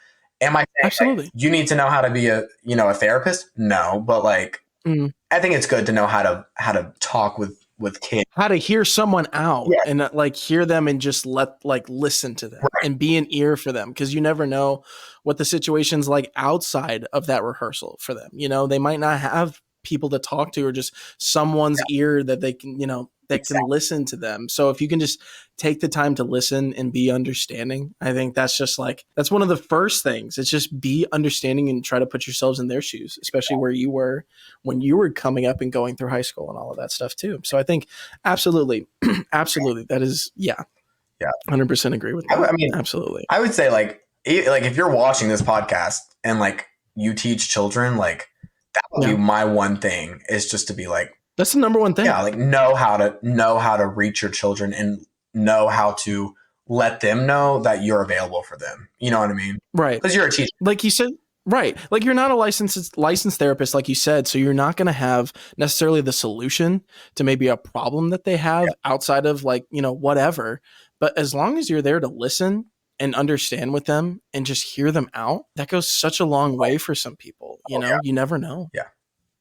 Am I saying absolutely you need to know how to be a therapist? No, but like I think it's good to know how to talk with kids, how to hear someone out and like hear them and just listen to them and be an ear for them, because you never know what the situation's like outside of that rehearsal for them. They might not have people to talk to or just someone's ear that they can can listen to them. So if you can just take the time to listen and be understanding, I think that's just like, that's one of the first things. It's just be understanding and try to put yourselves in their shoes, especially where you were when you were coming up and going through high school and all of that stuff too. So I think absolutely that is 100% agree with that. I mean, absolutely. I would say like if you're watching this podcast and like you teach children, like that would be my one thing, is just to be like, that's the number one thing. Yeah, like know how to reach your children and know how to let them know that you're available for them. You know what I mean? Right. Because you're a teacher. Like you said, right. Like you're not a licensed therapist, like you said, so you're not going to have necessarily the solution to maybe a problem that they have outside of like, whatever. But as long as you're there to listen and understand with them and just hear them out, that goes such a long way for some people. You never know. Yeah.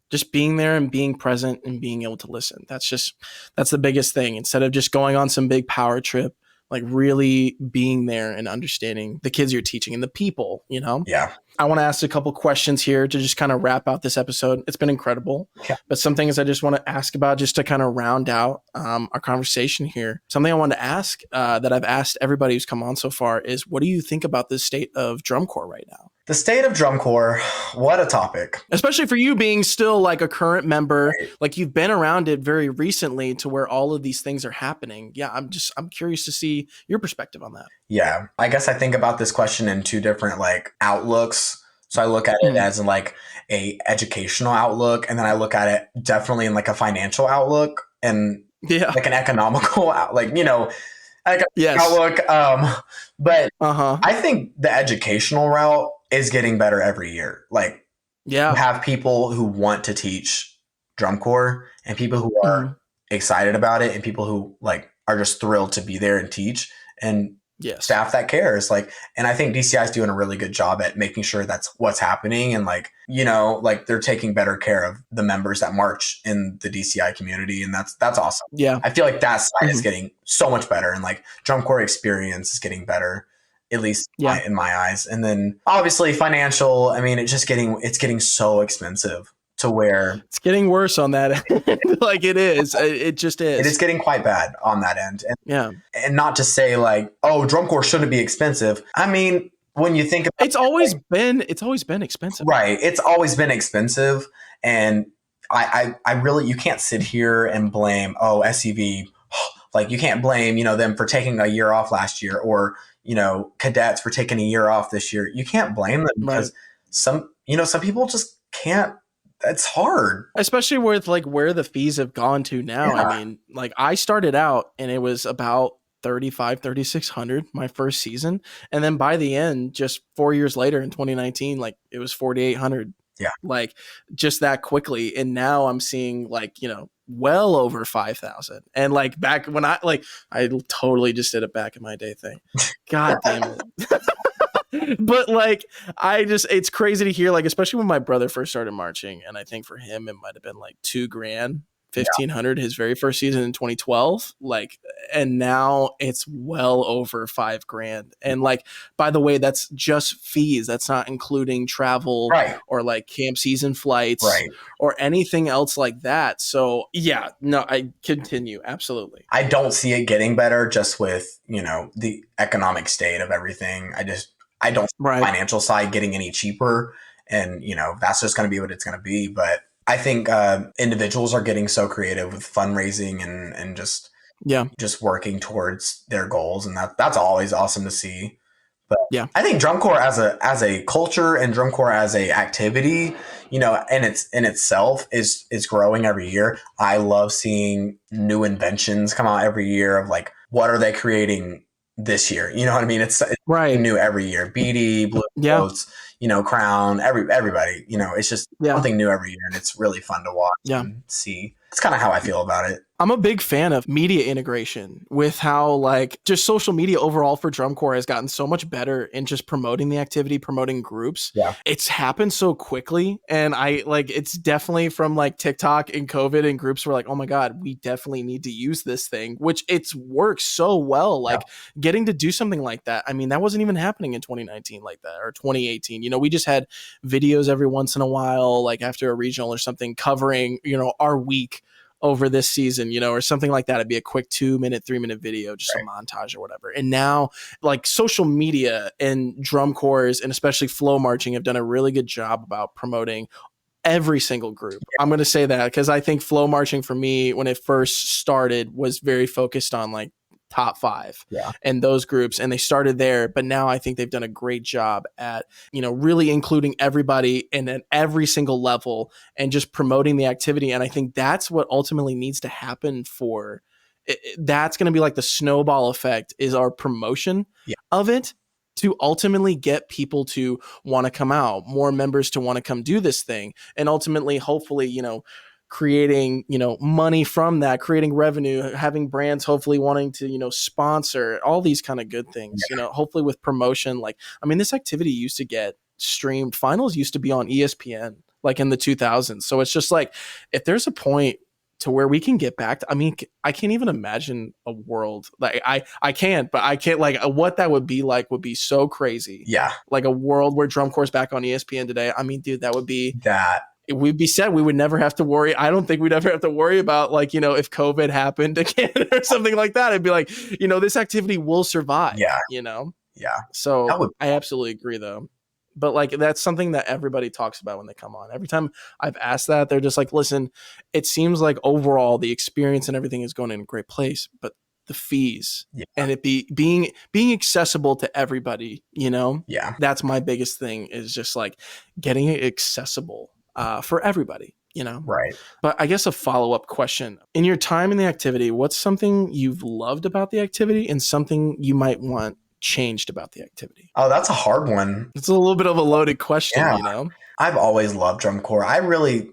Just being there and being present and being able to listen. That's the biggest thing. Instead of just going on some big power trip, like really being there and understanding the kids you're teaching and the people, Yeah. I want to ask a couple questions here to just kind of wrap out this episode. It's been incredible, but some things I just want to ask about just to kind of round out our conversation here. Something I wanted to ask that I've asked everybody who's come on so far is, what do you think about the state of drum corps right now? The state of drum corps, what a topic. Especially for you being still like a current member, like you've been around it very recently to where all of these things are happening. Yeah, I'm curious to see your perspective on that. Yeah, I guess I think about this question in two different like outlooks. So I look at it as in like a educational outlook, and then I look at it definitely in like a financial outlook. And Yeah. like an economical, like, Yes. outlook. But Uh-huh. I think the educational route is getting better every year. Like, you Yeah. have people who want to teach drum corps and people who are Mhm. excited about it and people who like are just thrilled to be there and teach, and Yes. staff that cares. Like, and I think DCI is doing a really good job at making sure that's what's happening. And like, like they're taking better care of the members that march in the DCI community. And that's awesome. Yeah. I feel like that side is Mhm. getting so much better, and like drum corps experience is getting better, at least Yeah. in my eyes. And then obviously financial, I mean, it's getting so expensive to where It's getting worse on that end. Like it is. It just it is is. getting quite bad on that end. Yeah. And not to say like, oh, drum corps shouldn't be expensive. I mean, when you think about It's always been expensive. right, it's always been expensive. And I really, you can't sit here and blame, oh, SEV, like you can't blame, them for taking a year off last year, or, cadets for taking a year off this year. You can't blame them Right. because some people just can't. It's hard. Especially with like where the fees have gone to now. Yeah. I mean, like I started out and it was about 3,600 my first season, and then by the end, just 4 years later in 2019, like it was 4,800. Yeah. Like just that quickly. And now I'm seeing like, well over 5,000. And like back when I totally just did it back in my day thing. God damn it. But like it's crazy to hear, like, especially when my brother first started marching, and I think for him it might have been like $2,000, 1,500 his very first season in 2012, like, and now it's well over $5,000. And like, by the way, that's just fees, that's not including travel, Right. or like camp season flights, Right. or anything else like that. So yeah, no, I continue. Absolutely. I don't see it getting better just with, the economic state of everything. I don't see Right. the financial side getting any cheaper, and, that's just going to be what it's going to be. But I think individuals are getting so creative with fundraising and just working towards their goals. And that's always awesome to see. But Yeah. I think drum corps as a culture and drum corps as a activity, in itself is growing every year. I love seeing new inventions come out every year of like, what are they creating this year? You know what I mean? It's Right. new every year. BD, Blue Coats, Crown, everybody, it's just something new every year, and it's really fun to watch and see. It's kind of how I feel about it. I'm a big fan of media integration with how like just social media overall for drum corps has gotten so much better in just promoting the activity, promoting groups. Yeah. It's happened so quickly. And it's definitely from like TikTok and COVID, and groups were like, oh my God, we definitely need to use this thing, which it's worked so well. Like getting to do something like that. I mean, that wasn't even happening in 2019 like that, or 2018. We just had videos every once in a while, like after a regional or something, covering, our week over this season, or something like that. It'd be a quick 2-minute, 3-minute video, just a montage or whatever. And now like social media and drum corps, and especially flow marching, have done a really good job about promoting every single group. I'm going to say that because I think flow marching for me, when it first started, was very focused on like top 5 and those groups, and they started there. But now I think they've done a great job at really including everybody and at every single level, and just promoting the activity. And I think that's what ultimately needs to happen for it. That's going to be like the snowball effect, is our promotion of it, to ultimately get people to want to come out, more members to want to come do this thing, and ultimately hopefully creating money from that, creating revenue, having brands hopefully wanting to sponsor, all these kind of good things. Hopefully with promotion. Like, I mean, this activity used to get streamed, finals used to be on ESPN like in the 2000s. So it's just like, if there's a point to where we can get back to, I mean, I can't even imagine a world like I can't like what that would be like would be so crazy. Like a world where drum corps back on ESPN today. I mean, dude, that would be we'd be set. We would never have to worry. I don't think we'd ever have to worry about like, if COVID happened again or something like that. It'd be like, this activity will survive, So I absolutely agree though. But like, that's something that everybody talks about when they come on. Every time I've asked that, they're just like, listen, it seems like overall the experience and everything is going in a great place, but the fees and it being accessible to everybody, that's my biggest thing, is just like getting it accessible for everybody, you know? Right. But I guess a follow-up question. In your time in the activity, what's something you've loved about the activity and something you might want changed about the activity? Oh, that's a hard one. It's a little bit of a loaded question, Yeah. you know? I've always loved drum corps. I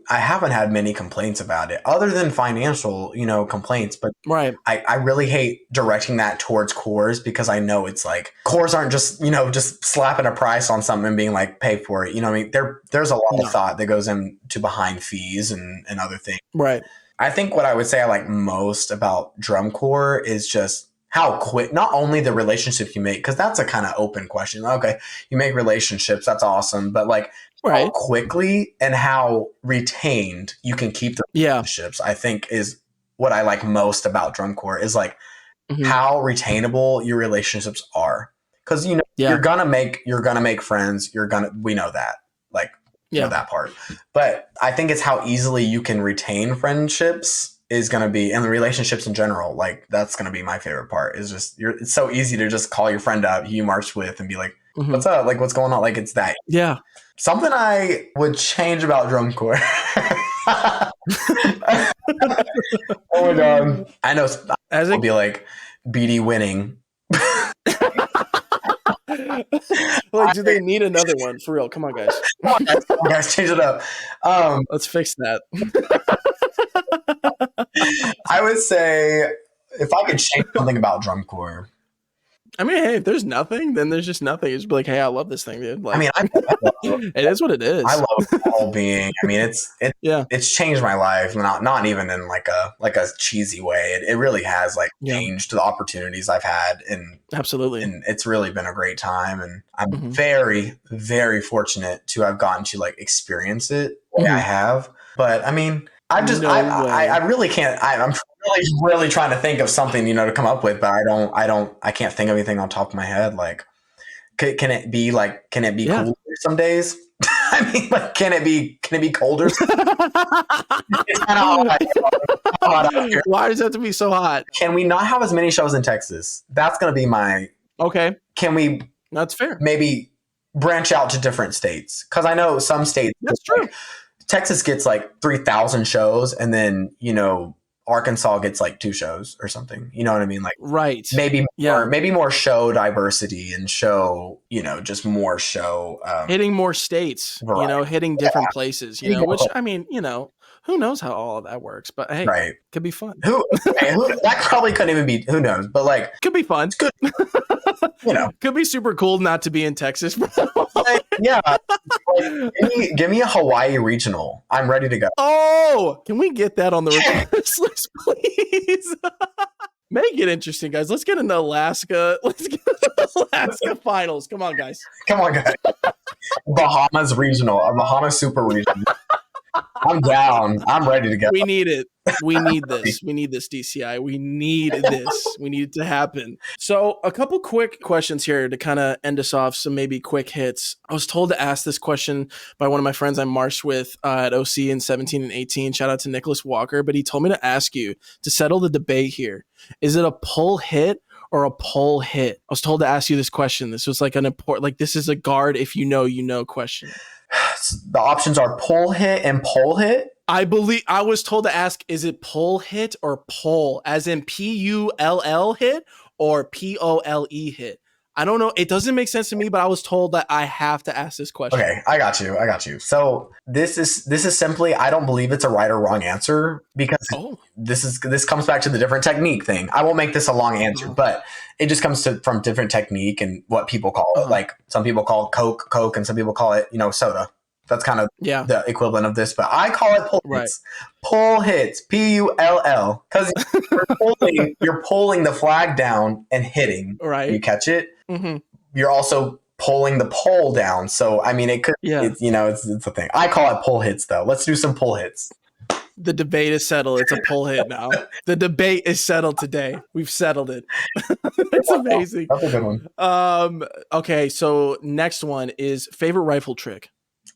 haven't had many complaints about it other than financial, complaints, but Right. I really hate directing that towards cores because I know it's like cores aren't just, just slapping a price on something and being like, pay for it. You know what I mean? There's a lot of thought that goes into behind fees and other things. Right. I think what I would say I like most about drum corps is just how quick, not only the relationships you make, because that's a kind of open question. Okay, you make relationships, that's awesome. But like how quickly and how retained you can keep the relationships, I think is what I like most about drum corps is like how retainable your relationships are. Because you're gonna make friends. We know that. Like know that part. But I think it's how easily you can retain friendships is going to be, and the relationships in general, like that's going to be my favorite part is just it's so easy to just call your friend up you marched with and be like, what's up? Like, what's going on? Like, it's that. Yeah. Something I would change about drum corps. Oh my God. I know I'll be like BD winning. Like, do they need another one for real? Come on, guys. Come on, guys, change it up. Let's fix that. I would say if I could change something about drum corps. I mean, hey, if there's nothing, then there's just nothing. It's like, hey, I love this thing, dude. Like, I mean, it is what it is. I love ball being. I mean, it's changed my life. Not even in like a cheesy way. It really has like changed the opportunities I've had, and absolutely, and it's really been a great time. And I'm very, very fortunate to have gotten to like experience it the way I have. But I mean, I really can't. I'm really trying to think of something, to come up with, but I can't think of anything on top of my head. Like, can it be cooler some days? I mean, like, can it be colder? It's kind of hot out here. Why does it have to be so hot? Can we not have as many shows in Texas? That's going to be my. Okay. Can we? That's fair. Maybe branch out to different states, because I know some states. That's true. Like, Texas gets like 3,000 shows, and then Arkansas gets like 2 shows or something. You know what I mean? Like, right. Maybe more show diversity and show, just more show. Hitting more states, variety. Hitting different places, which, I mean, who knows how all of that works, but hey, could be fun. Who that probably couldn't even be, who knows, but like, could be fun. It's good. Could be super cool not to be in Texas. Yeah. Like, give me a Hawaii regional. I'm ready to go. Oh, can we get that on the request list, please? Make it interesting, guys. Let's get an Alaska. Let's get an Alaska finals. Come on, guys. Bahamas regional, a Bahamas super regional. I'm down. I'm ready to go. We need it. We need this. We need this, DCI. We need this. We need it to happen. So a couple quick questions here to kind of end us off. Some maybe quick hits. I was told to ask this question by one of my friends I marched with at OC in 17 and 18. Shout out to Nicholas Walker. But he told me to ask you to settle the debate here. Is it a pull hit or a pole hit? I was told to ask you this question. This was like an important, like this is a guard if you know question. The options are pull hit and pole hit. I was told to ask, is it pull hit or pole, as in PULL hit or POLE hit? I don't know. It doesn't make sense to me, but I was told that I have to ask this question. Okay, I got you. So this is simply, I don't believe it's a right or wrong answer, because this comes back to the different technique thing. I won't make this a long answer, but it just comes from different technique and what people call it. Like some people call it Coke, and some people call it, soda. That's kind of the equivalent of this, but I call it pull hits. Pull hits, PULL, because you're pulling the flag down and hitting. Right. You catch it. Mm-hmm. You're also pulling the pole down. So I mean, it could. It's a thing. I call it pull hits, though. Let's do some pull hits. The debate is settled. It's a pull hit now. The debate is settled today. We've settled it. It's amazing. That's a good one. Okay, so next one is favorite rifle trick.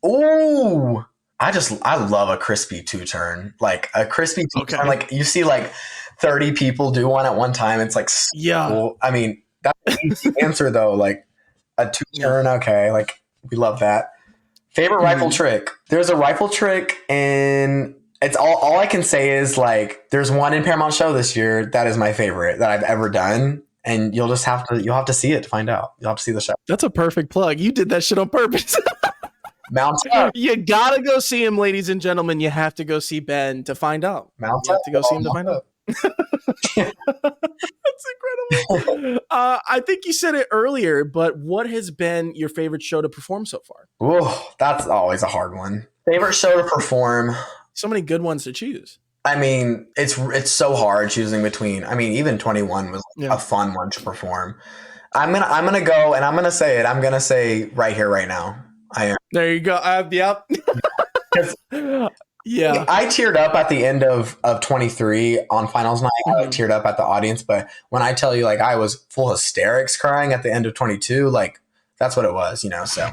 Ooh, I love a crispy 2-turn. Like a crispy 2-turn. Like you see like 30 people do one at one time. It's like, cool. I mean, that's an easy answer though. Like a 2-turn. Okay. Like we love that. Favorite rifle trick. There's a rifle trick, and it's all I can say is like there's one in Paramount Show this year that is my favorite that I've ever done. And you'll have to see it to find out. You'll have to see the show. That's a perfect plug. You did that shit on purpose. Mount up. You gotta go see him, ladies and gentlemen. You have to go see Ben to find out. Mount you up. have to go see him to find out. That's incredible. I think you said it earlier, but what has been your favorite show to perform so far? Whoa, that's always a hard one. Favorite show to perform. So many good ones to choose. I mean, it's so hard choosing between. I mean, even 21 was a fun one to perform. I'm gonna go and I'm gonna say it. I'm gonna say right here, right now. I am. There you go. Yep. Yeah. I teared up at the end of 23 on finals night. I teared up at the audience, but when I tell you, like, I was full hysterics crying at the end of 22, like that's what it was, So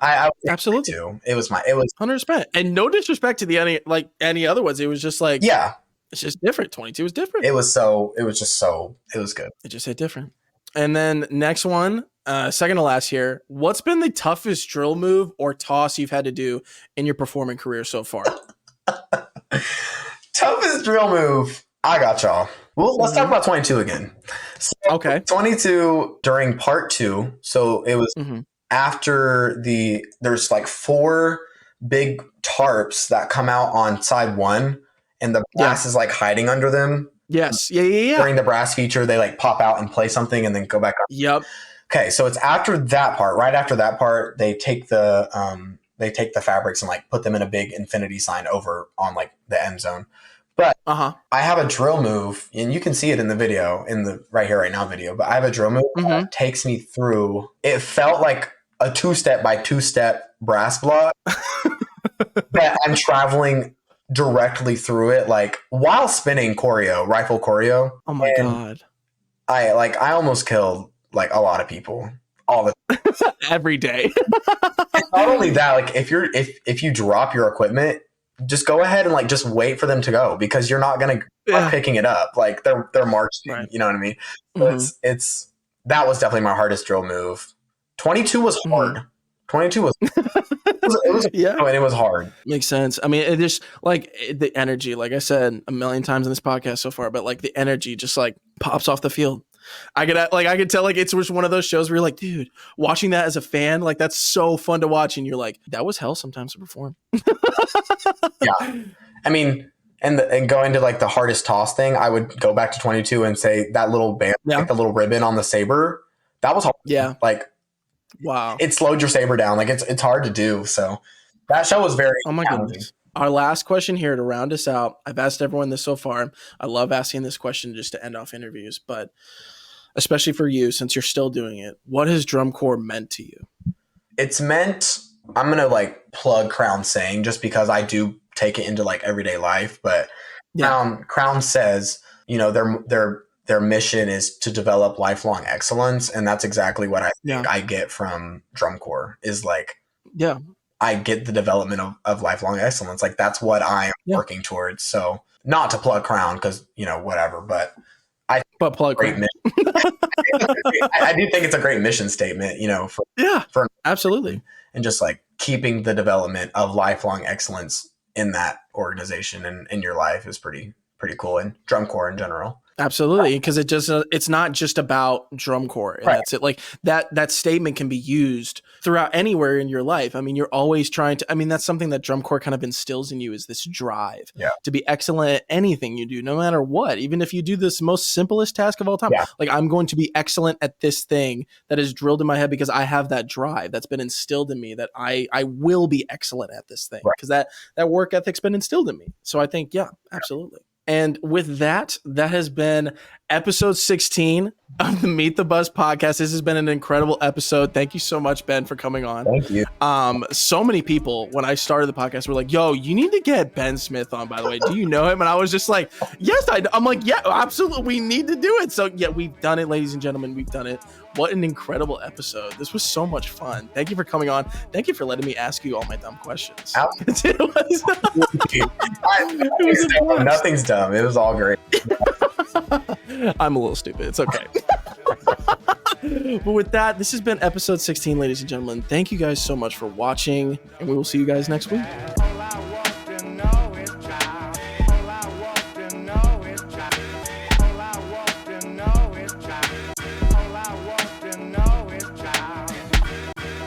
I absolutely too. It was 100%. And no disrespect to any other ones. It was just like, yeah, it's just different. 22 was different. It was good. It just hit different. And then next one, second to last here. What's been the toughest drill move or toss you've had to do in your performing career so far? Toughest drill move. I got y'all. Well, let's talk about 22 again. So okay. 22 during part 2. So it was after there's like 4 big tarps that come out on side 1 and the brass is like hiding under them. Yes. Yeah. During the brass feature, they like pop out and play something and then go back up. Yep. Okay. So it's after that part, right after that part, they take the fabrics and like put them in a big infinity sign over on like the end zone. But I have a drill move, and you can see it in the video, in the right here, right now video. But I have a drill move that takes me through. It felt like a 2-step by 2-step brass block, but I'm traveling directly through it, like while spinning rifle choreo. Oh my God. I almost killed like a lot of people all the every day. Not only that, like if you drop your equipment, just go ahead and like just wait for them to go, because you're not gonna picking it up. Like they're marching, right. You know what I mean? So it's that was definitely my hardest drill move. 22 was hard. 22 was it was and it was hard. Makes sense. I mean, it just like the energy, like I said a million times in this podcast so far, but like the energy just like pops off the field. I could tell like it's just one of those shows where you're like, dude, watching that as a fan, like that's so fun to watch, and you're like, that was hell sometimes to perform. Yeah, I mean, and going to like the hardest toss thing, I would go back to 22 and say that little band, like the little ribbon on the saber, that was hard. Yeah, like wow, it slowed your saber down. Like it's hard to do. So that show was very goodness. Our last question here to round us out. I've asked everyone this so far. I love asking this question just to end off interviews, but especially for you, since you're still doing it, what has drum corps meant to you? It's meant, I'm going to like plug Crown saying, just because I do take it into like everyday life, but Crown says, their mission is to develop lifelong excellence. And that's exactly what I think I get from drum corps is like, I get the development of lifelong excellence. Like that's what I'm working towards. So not to plug Crown because, whatever, but plug great mission. I do think it's a great mission statement, for absolutely. And just like keeping the development of lifelong excellence in that organization and in your life is pretty cool. And drum corps in general. Absolutely, because it's not just about drum corps, and that's it. Like that statement can be used throughout anywhere in your life. I mean, you're always trying to. I mean, that's something that drum corps kind of instills in you is this drive to be excellent at anything you do, no matter what. Even if you do this most simplest task of all time, like I'm going to be excellent at this thing that is drilled in my head because I have that drive that's been instilled in me that I will be excellent at this thing because that work ethic's been instilled in me. So I think, absolutely. And with that has been episode 16 of the Meet the Buzz podcast. This has been an incredible episode. Thank you so much, Ben, for coming on. Thank you. So many people, when I started the podcast, were like, yo, you need to get Ben Smith on, by the way. Do you know him? And I was just like, yes, I'm like, yeah, absolutely. We need to do it. So yeah, we've done it, ladies and gentlemen. We've done it. What an incredible episode. This was so much fun. Thank you for coming on. Thank you for letting me ask you all my dumb questions. Nothing's dumb. It was all great. I'm a little stupid. It's okay. But with that, this has been episode 16, ladies and gentlemen. Thank you guys so much for watching, and we will see you guys next week.